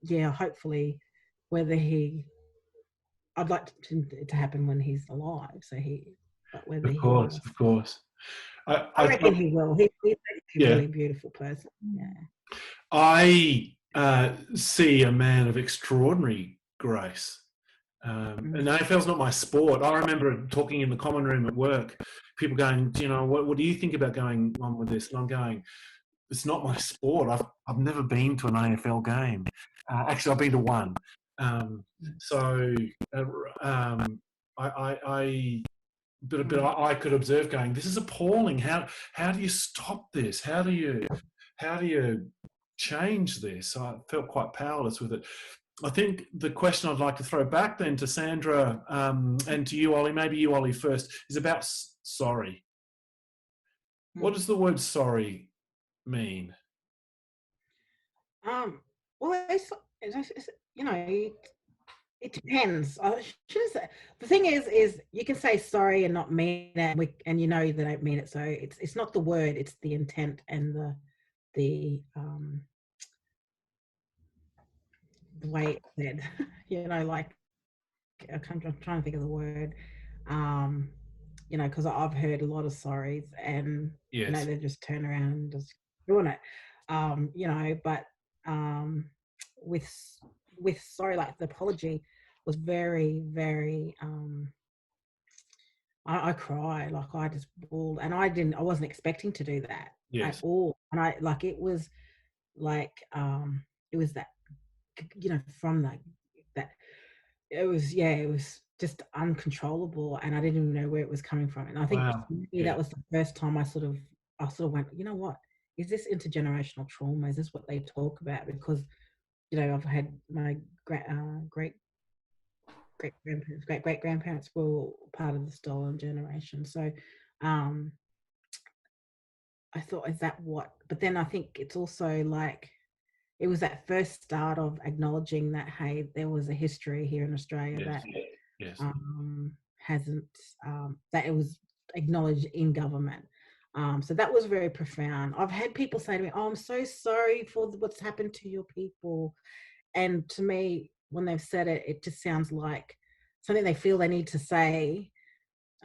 yeah, hopefully, whether I'd like to happen when he's alive. But whether Of he course. will, Of course. I reckon he will. He's actually a Yeah. really beautiful person. Yeah. I see a man of extraordinary grace. And AFL's not my sport. I remember talking in the common room at work, people going, what do you think about going on with this? And I'm going, it's not my sport. I've never been to an AFL game. Actually, I've been to one. I could observe going, this is appalling. How do you stop this? How do you change this? So I felt quite powerless with it. I think the question I'd like to throw back then to Sandra, and to you, Ollie, maybe you, Ollie, first, is about sorry. What does the word sorry mean? Well, it depends. The thing is you can say sorry and not mean it, and they don't mean it. So it's not the word; it's the intent and the way it's said. Like, I'm trying to think of the word. Because I've heard a lot of sorries, and Yes. they just turn around and just doing it. But with sorry, like, the apology was very, very. I cried, like, I just bawled, and I wasn't expecting to do that at Yes. all, and it was like, it was that, from that it was just uncontrollable, and I didn't even know where it was coming from. And I think, Wow. for me, Yeah. that was the first time I sort of went, you know what? Is this intergenerational trauma? Is this what they talk about? Because, I've had my great great grandparents were all part of the stolen generation. So, I thought, is that what? But then I think it's also like, it was that first start of acknowledging that, hey, there was a history here in Australia that Yes. hasn't, that it was acknowledged in government. So that was very profound. I've had people say to me, oh, I'm so sorry for what's happened to your people. And to me, when they've said it, it just sounds like something they feel they need to say,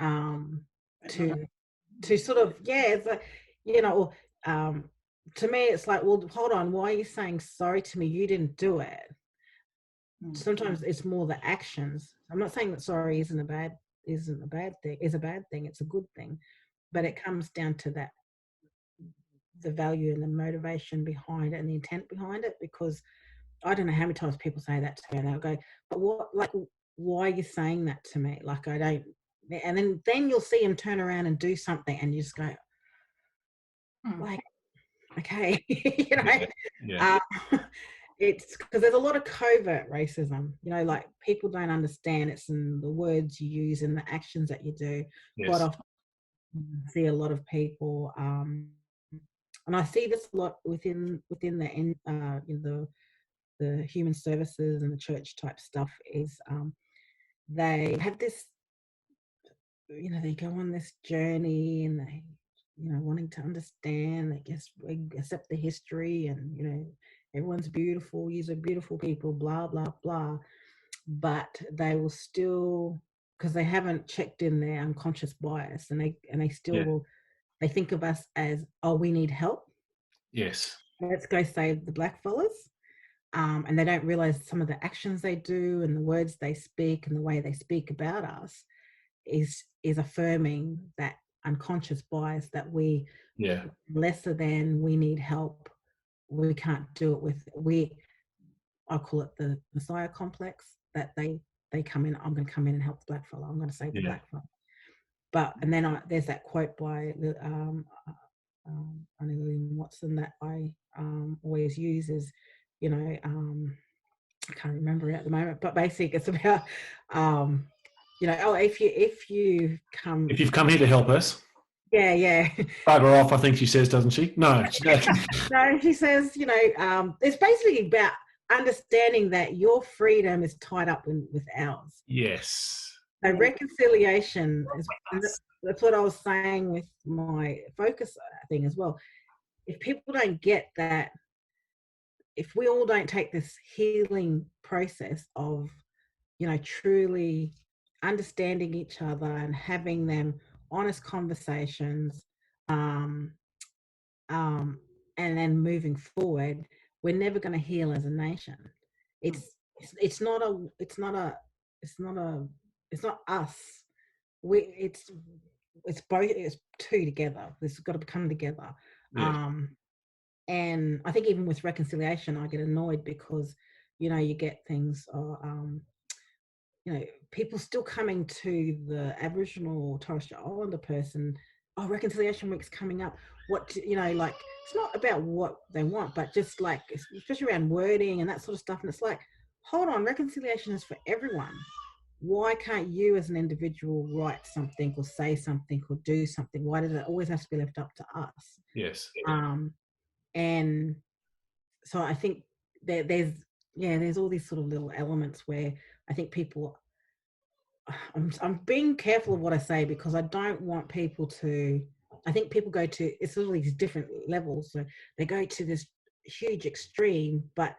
to sort of, it's like, to me, it's like, well, hold on, why are you saying sorry to me? You didn't do it. Sometimes it's more the actions. I'm not saying that sorry isn't a bad thing. Is a bad thing. It's a good thing, but it comes down to that, the value and the motivation behind it and the intent behind it. Because I don't know how many times people say that to me, and they'll go, "But what? Like, why are you saying that to me? Like, I don't." And then you'll see them turn around and do something, and you just go, like, okay, it's because there's a lot of covert racism, like people don't understand it's in the words you use and the actions that you do. Quite often I see a lot of people, and I see this a lot within the human services and the church type stuff, is they have this, they go on this journey, and they, wanting to understand, I guess, accept the history, and, everyone's beautiful, you're beautiful people, blah, blah, blah. But they will still, because they haven't checked in their unconscious bias, and they still will, they think of us as, oh, we need help. Yes. Let's go save the black fellas. And they don't realize some of the actions they do and the words they speak and the way they speak about us is affirming that unconscious bias that we lesser than, we need help, we can't do it with, I call it the Messiah complex, that they come in, I'm going to come in and help the black fella, I'm going to save the black fella. But, and then there's that quote by Olly Watson that I always use, is, I can't remember it at the moment, but basically it's about, if you've come here to help us. Bugger off, I think she says, doesn't she? No. No, she says, it's basically about understanding that your freedom is tied up with ours. Yes. So reconciliation is, that's what I was saying with my focus thing as well. If people don't get that, if we all don't take this healing process of, truly understanding each other and having them honest conversations, and then moving forward, we're never going to heal as a nation. It's not us. It's both. It's two together. It's got to come together. And I think even with reconciliation, I get annoyed because, you get things, people still coming to the Aboriginal or Torres Strait Islander person, oh, Reconciliation Week's coming up. What, like, it's not about what they want, but just like, especially around wording and that sort of stuff. And it's like, hold on, reconciliation is for everyone. Why can't you as an individual write something or say something or do something? Why does it always have to be left up to us? Yes. And so I think there's all these sort of little elements where I think people, I'm being careful of what I say, because I don't want people to, I think people go to, it's all these different levels. So they go to this huge extreme, but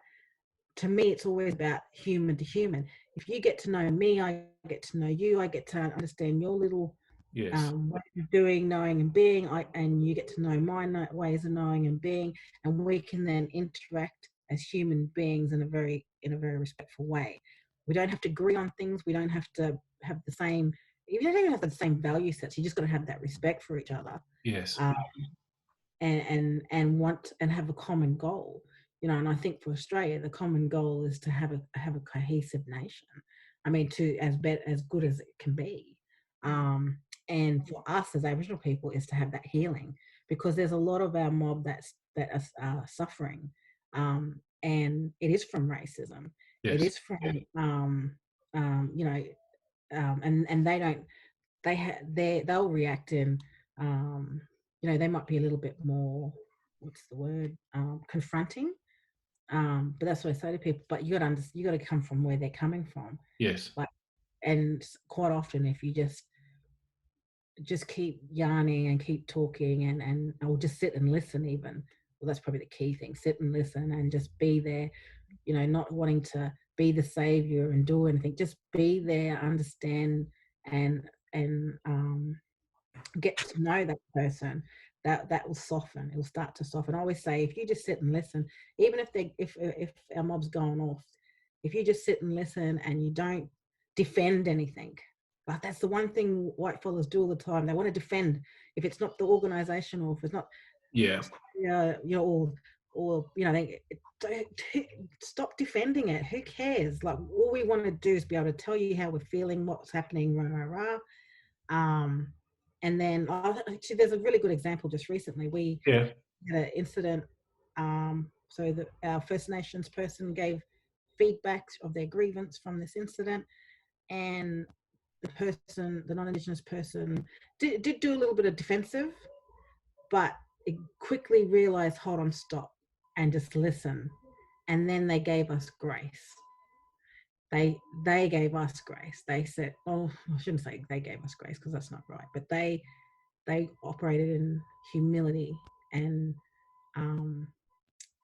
to me, it's always about human to human. If you get to know me, I get to know you, I get to understand your little what you're doing, knowing and being, and you get to know my ways of knowing and being, and we can then interact as human beings in a very respectful way. We don't have to agree on things. We don't have to have the same, you don't even have the same value sets. You just got to have that respect for each other. Yes. And want and have a common goal. And I think for Australia, the common goal is to have a cohesive nation. I mean, to as good as it can be. And for us as Aboriginal people is to have that healing, because there's a lot of our mob that are suffering, and it is from racism. Yes. It is from and they'll react in they might be a little bit more, what's the word, confronting, But that's what I say to people. But you got to come from where they're coming from. Yes. Like, and quite often, if you just keep yarning and keep talking and or just sit and listen, even, well, that's probably the key thing. Sit and listen and just be there. You know, not wanting to be the savior and do anything. Just be there, understand, and get to know that person. That will soften. It will start to soften. I always say, if you just sit and listen, even if our mob's going off, if you just sit and listen and you don't defend anything, like that's the one thing white fellas do all the time. They want to defend if it's not the organization, or if it's not, Yeah. you know, or you know, don't stop defending it. Who cares? Like, all we want to do is be able to tell you how we're feeling, what's happening, rah rah rah. And then actually, there's a really good example. Just recently, we Yeah. had an incident. So that our First Nations person gave feedback of their grievance from this incident, and the non-Indigenous person, did do a little bit of defensive, but it quickly realized, hold on, stop, and just listen. And then they gave us grace. They gave us grace. They said, oh, I shouldn't say they gave us grace, because that's not right, but they operated in humility, and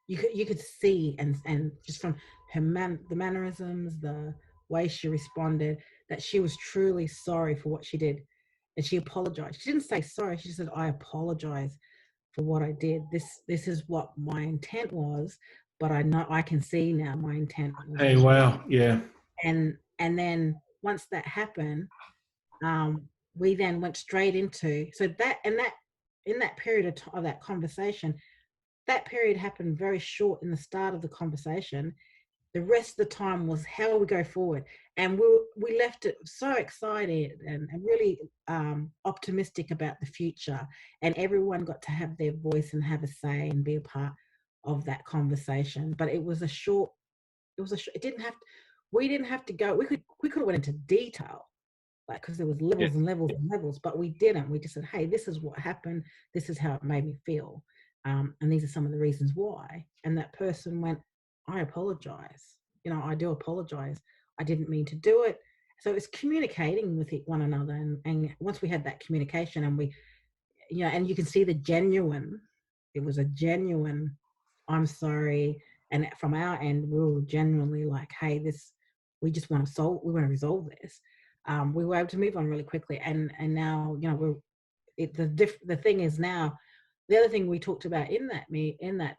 you could see, and just from the mannerisms, the way she responded, that she was truly sorry for what she did, and she apologized. She didn't say sorry. She said, I apologize for what I did. This is what my intent was, but I know, I can see now my intent was Hey, wrong. wow. Yeah. And then once that happened, we then went straight into, so that, and that, in that period of that conversation, that period happened very short in the start of the conversation. The rest of the time was how we go forward, and we left it so excited and really optimistic about the future, and everyone got to have their voice and have a say and be a part of that conversation. But it was a short, it didn't have to, we didn't have to go, we could have went into detail, like, because there was levels and levels and levels, but we didn't. We just said, hey, this is what happened, this is how it made me feel, and these are some of the reasons why. And that person went, I apologize, you know, I do apologize, I didn't mean to do it. So it's communicating with one another, and once we had that communication, and we, you know, and you can see it was a genuine, I'm sorry. And from our end, we were genuinely like, hey, we just want to resolve this. We were able to move on really quickly, and now, you know, the thing is now, the other thing we talked about in that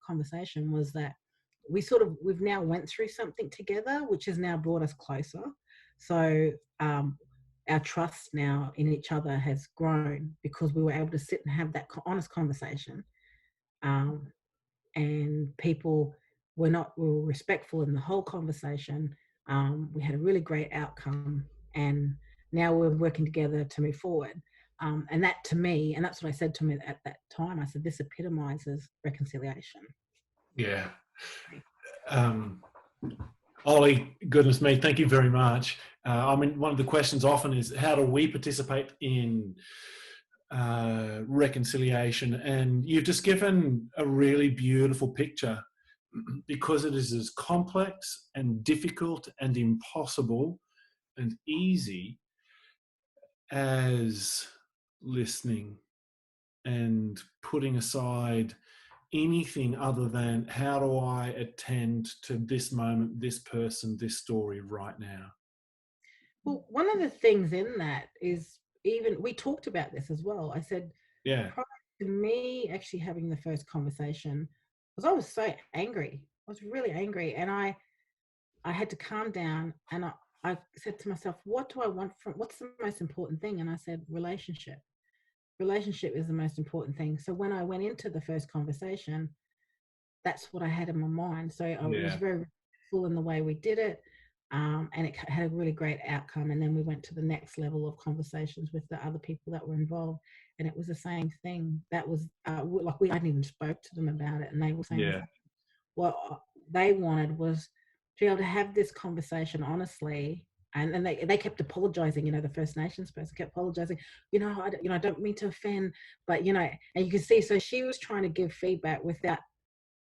conversation was that we've now went through something together, which has now brought us closer. So our trust now in each other has grown, because we were able to sit and have that honest conversation, and people were respectful in the whole conversation. We had a really great outcome, and now we're working together to move forward. And that, to me, and that's what I said to me at that time, I said, this epitomizes reconciliation. Yeah. Olly, goodness me, thank you very much. I mean, one of the questions often is, how do we participate in reconciliation? And you've just given a really beautiful picture, because it is as complex and difficult and impossible and easy as listening and putting aside anything other than, how do I attend to this moment, this person, this story right now? Well, one of the things in that is, even we talked about this as well. I said, Yeah. prior to me actually having the first conversation, because I was so angry. I was really angry, and I had to calm down, and I said to myself, what do I want what's the most important thing? And I said, relationship. Relationship is the most important thing. So when I went into the first conversation, that's what I had in my mind. So I was very full in the way we did it. And it had a really great outcome. And then we went to the next level of conversations with the other people that were involved, and it was the same thing. That was like, we hadn't even spoke to them about it, and they were saying what they wanted was to be able to have this conversation honestly. And they kept apologizing. You know, the First Nations person kept apologizing. I don't mean to offend, but and you can see. So she was trying to give feedback without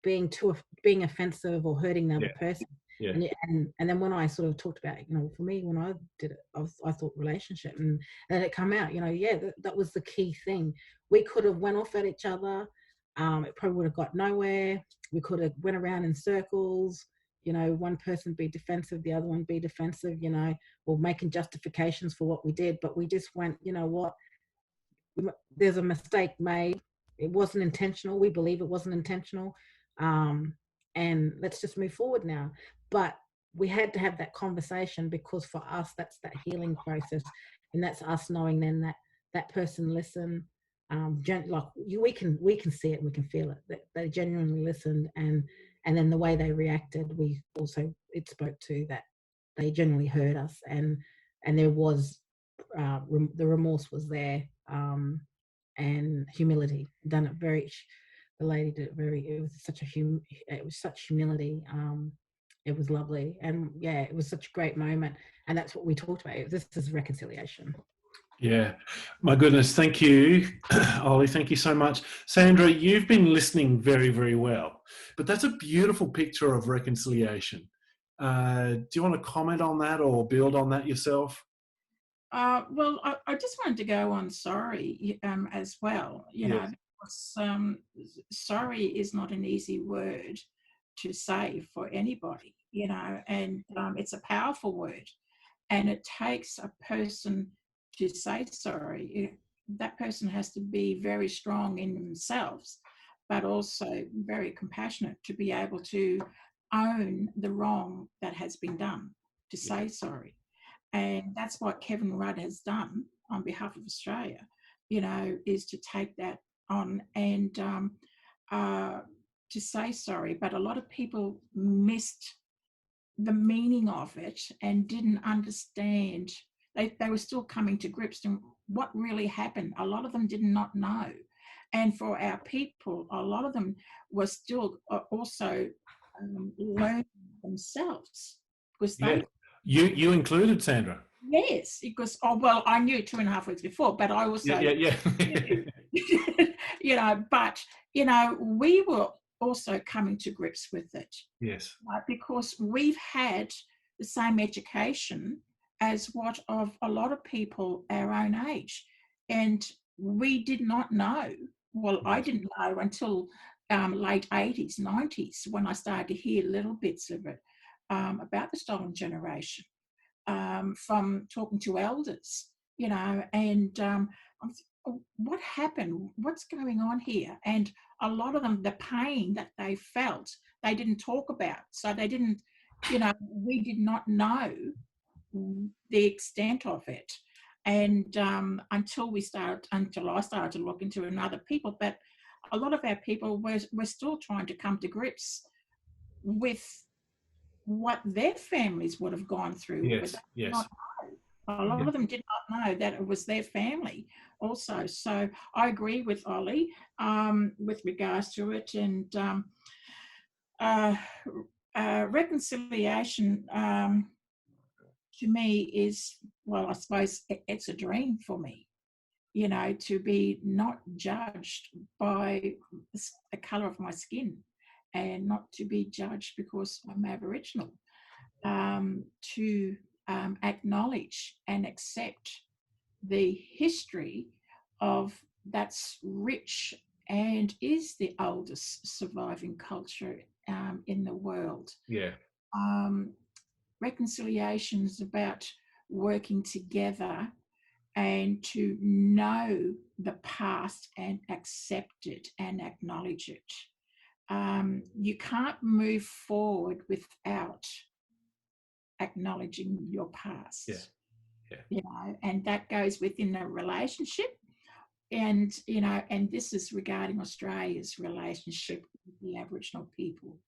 being offensive or hurting the other person. Yeah. And then when I sort of talked about, for me, when I did it, I thought relationship, and then it come out, that was the key thing. We could have went off at each other. It probably would have got nowhere. We could have went around in circles. One person be defensive, the other one be defensive, or making justifications for what we did. But we just went, what? There's a mistake made. It wasn't intentional. We believe it wasn't intentional. And let's just move forward now. But we had to have that conversation, because for us, that's that healing process. And that's us knowing then that person listened. We can see it and we can feel it, that they genuinely listened, and then the way they reacted, it spoke to that they genuinely heard us, and there was the remorse was there, and humility. The lady did it it was such humility. It was lovely, and yeah, it was such a great moment, and that's what we talked about. This is reconciliation. Yeah, my goodness, thank you, Ollie, thank you so much. Sandra, you've been listening very, very well, but that's a beautiful picture of reconciliation. Do you want to comment on that or build on that yourself? Well, I just wanted to go on sorry as well. Yes. Because, sorry is not an easy word to say for anybody, and it's a powerful word, and it takes a person to say sorry. That person has to be very strong in themselves, but also very compassionate to be able to own the wrong that has been done, to say sorry. And that's what Kevin Rudd has done on behalf of Australia, is to take that on and to say sorry. But a lot of people missed the meaning of it and didn't understand. They were still coming to grips with what really happened. A lot of them did not know. And for our people, a lot of them were still also learning themselves, because they... You included, Sandra. Yes, because I knew 2.5 weeks before, but I also but we were also coming to grips with it. Yes. Because we've had the same education as what of a lot of people our own age, and we did not know. Well, I didn't know until late 80s, 90s, when I started to hear little bits of it about the stolen generation. From talking to elders, and what happened? What's going on here? And a lot of them, the pain that they felt, they didn't talk about. So they didn't, we did not know the extent of it. And until I started to look into it in other people, but a lot of our people were still trying to come to grips with what their families would have gone through. Yes. A lot of them did not know that it was their family also. So I agree with Ollie with regards to it. And reconciliation to me is, well, I suppose it's a dream for me, to be not judged by the colour of my skin, and not to be judged because I'm Aboriginal, to acknowledge and accept the history of that's rich and is the oldest surviving culture in the world. Yeah. Reconciliation is about working together and to know the past and accept it and acknowledge it. You can't move forward without acknowledging your past. And that goes within a relationship, and and this is regarding Australia's relationship with the Aboriginal people.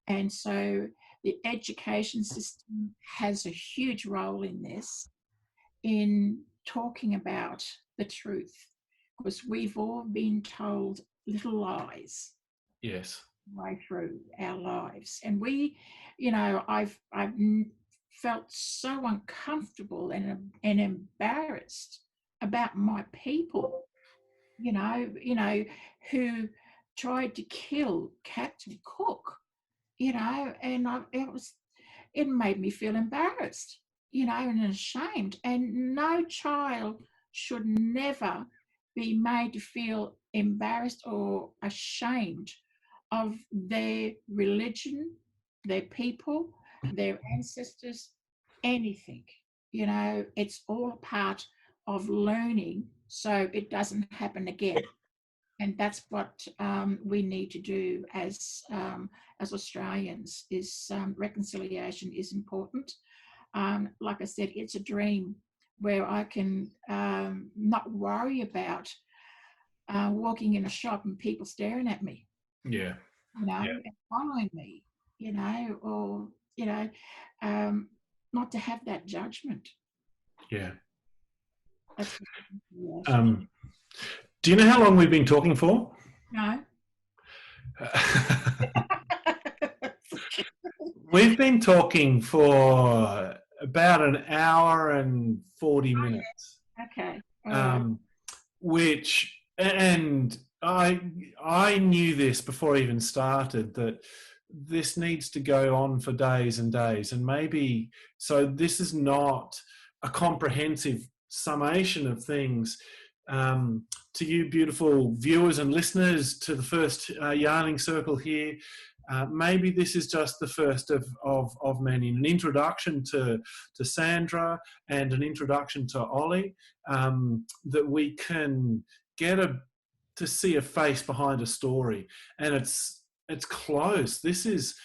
And so the education system has a huge role in this, in talking about the truth, because we've all been told little lies. Yes. Way through our lives, and I've felt so uncomfortable and embarrassed about my people, who tried to kill Captain Cook, you know, and it made me feel embarrassed, you know, and ashamed. And no child should never be made to feel embarrassed or ashamed of their religion, their people, their ancestors, anything. You know, it's all a part of learning so it doesn't happen again. And that's what we need to do as Australians. Is reconciliation is important. Like I said, it's a dream where I can not worry about walking in a shop and people staring at me, Yeah. you know, Yeah. and following me, you know, or you know, not to have that judgment. Yeah. That's reconciliation. Do you know how long we've been talking for? No. We've been talking for about an hour and 40 minutes. Okay. Which, and I knew this before I even started, that this needs to go on for days and days, and maybe, so this is not a comprehensive summation of things. To you beautiful viewers and listeners, to the first yarning circle here, maybe this is just the first of many, an introduction to Sandra and an introduction to Olly, that we can get to see a face behind a story. And it's close. This is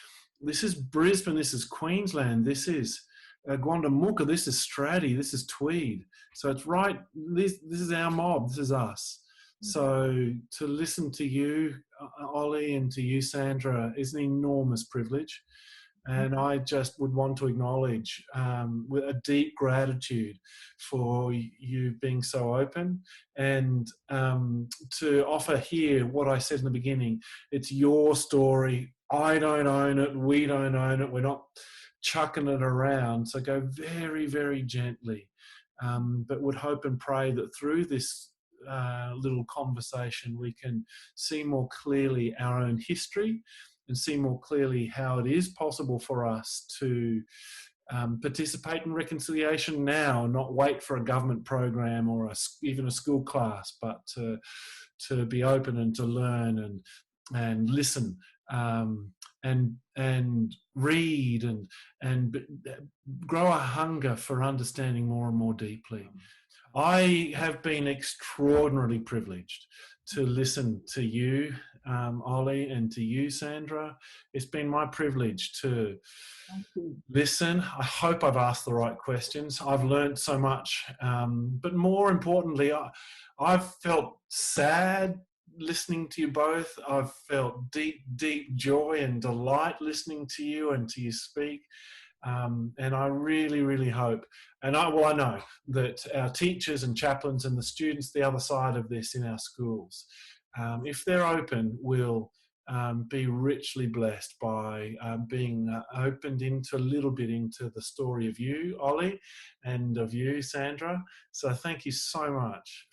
Brisbane, this is Queensland, this is Gwandamooka, this is Straddie, this is Tweed. So it's right, this is our mob, this is us. So to listen to you, Olly, and to you, Sandra, is an enormous privilege. And I just would want to acknowledge with a deep gratitude for you being so open, and to offer here what I said in the beginning. It's your story. I don't own it. We don't own it. We're not chucking it around. So go very, very gently. But would hope and pray that through this little conversation we can see more clearly our own history, and see more clearly how it is possible for us to participate in reconciliation now, not wait for a government program or even a school class, but to be open and to learn and listen, and read and grow a hunger for understanding more and more deeply. I have been extraordinarily privileged to listen to you, Olly, and to you, Sandra. It's been my privilege to listen. I hope I've asked the right questions. I've learned so much, but more importantly, I've felt sad listening to you both. I've felt deep, deep joy and delight listening to you and to you speak. And I really, really hope, and I know that our teachers and chaplains and the students the other side of this in our schools, if they're open, will be richly blessed by being opened into a little bit into the story of you, Olly, and of you, Sandra. So thank you so much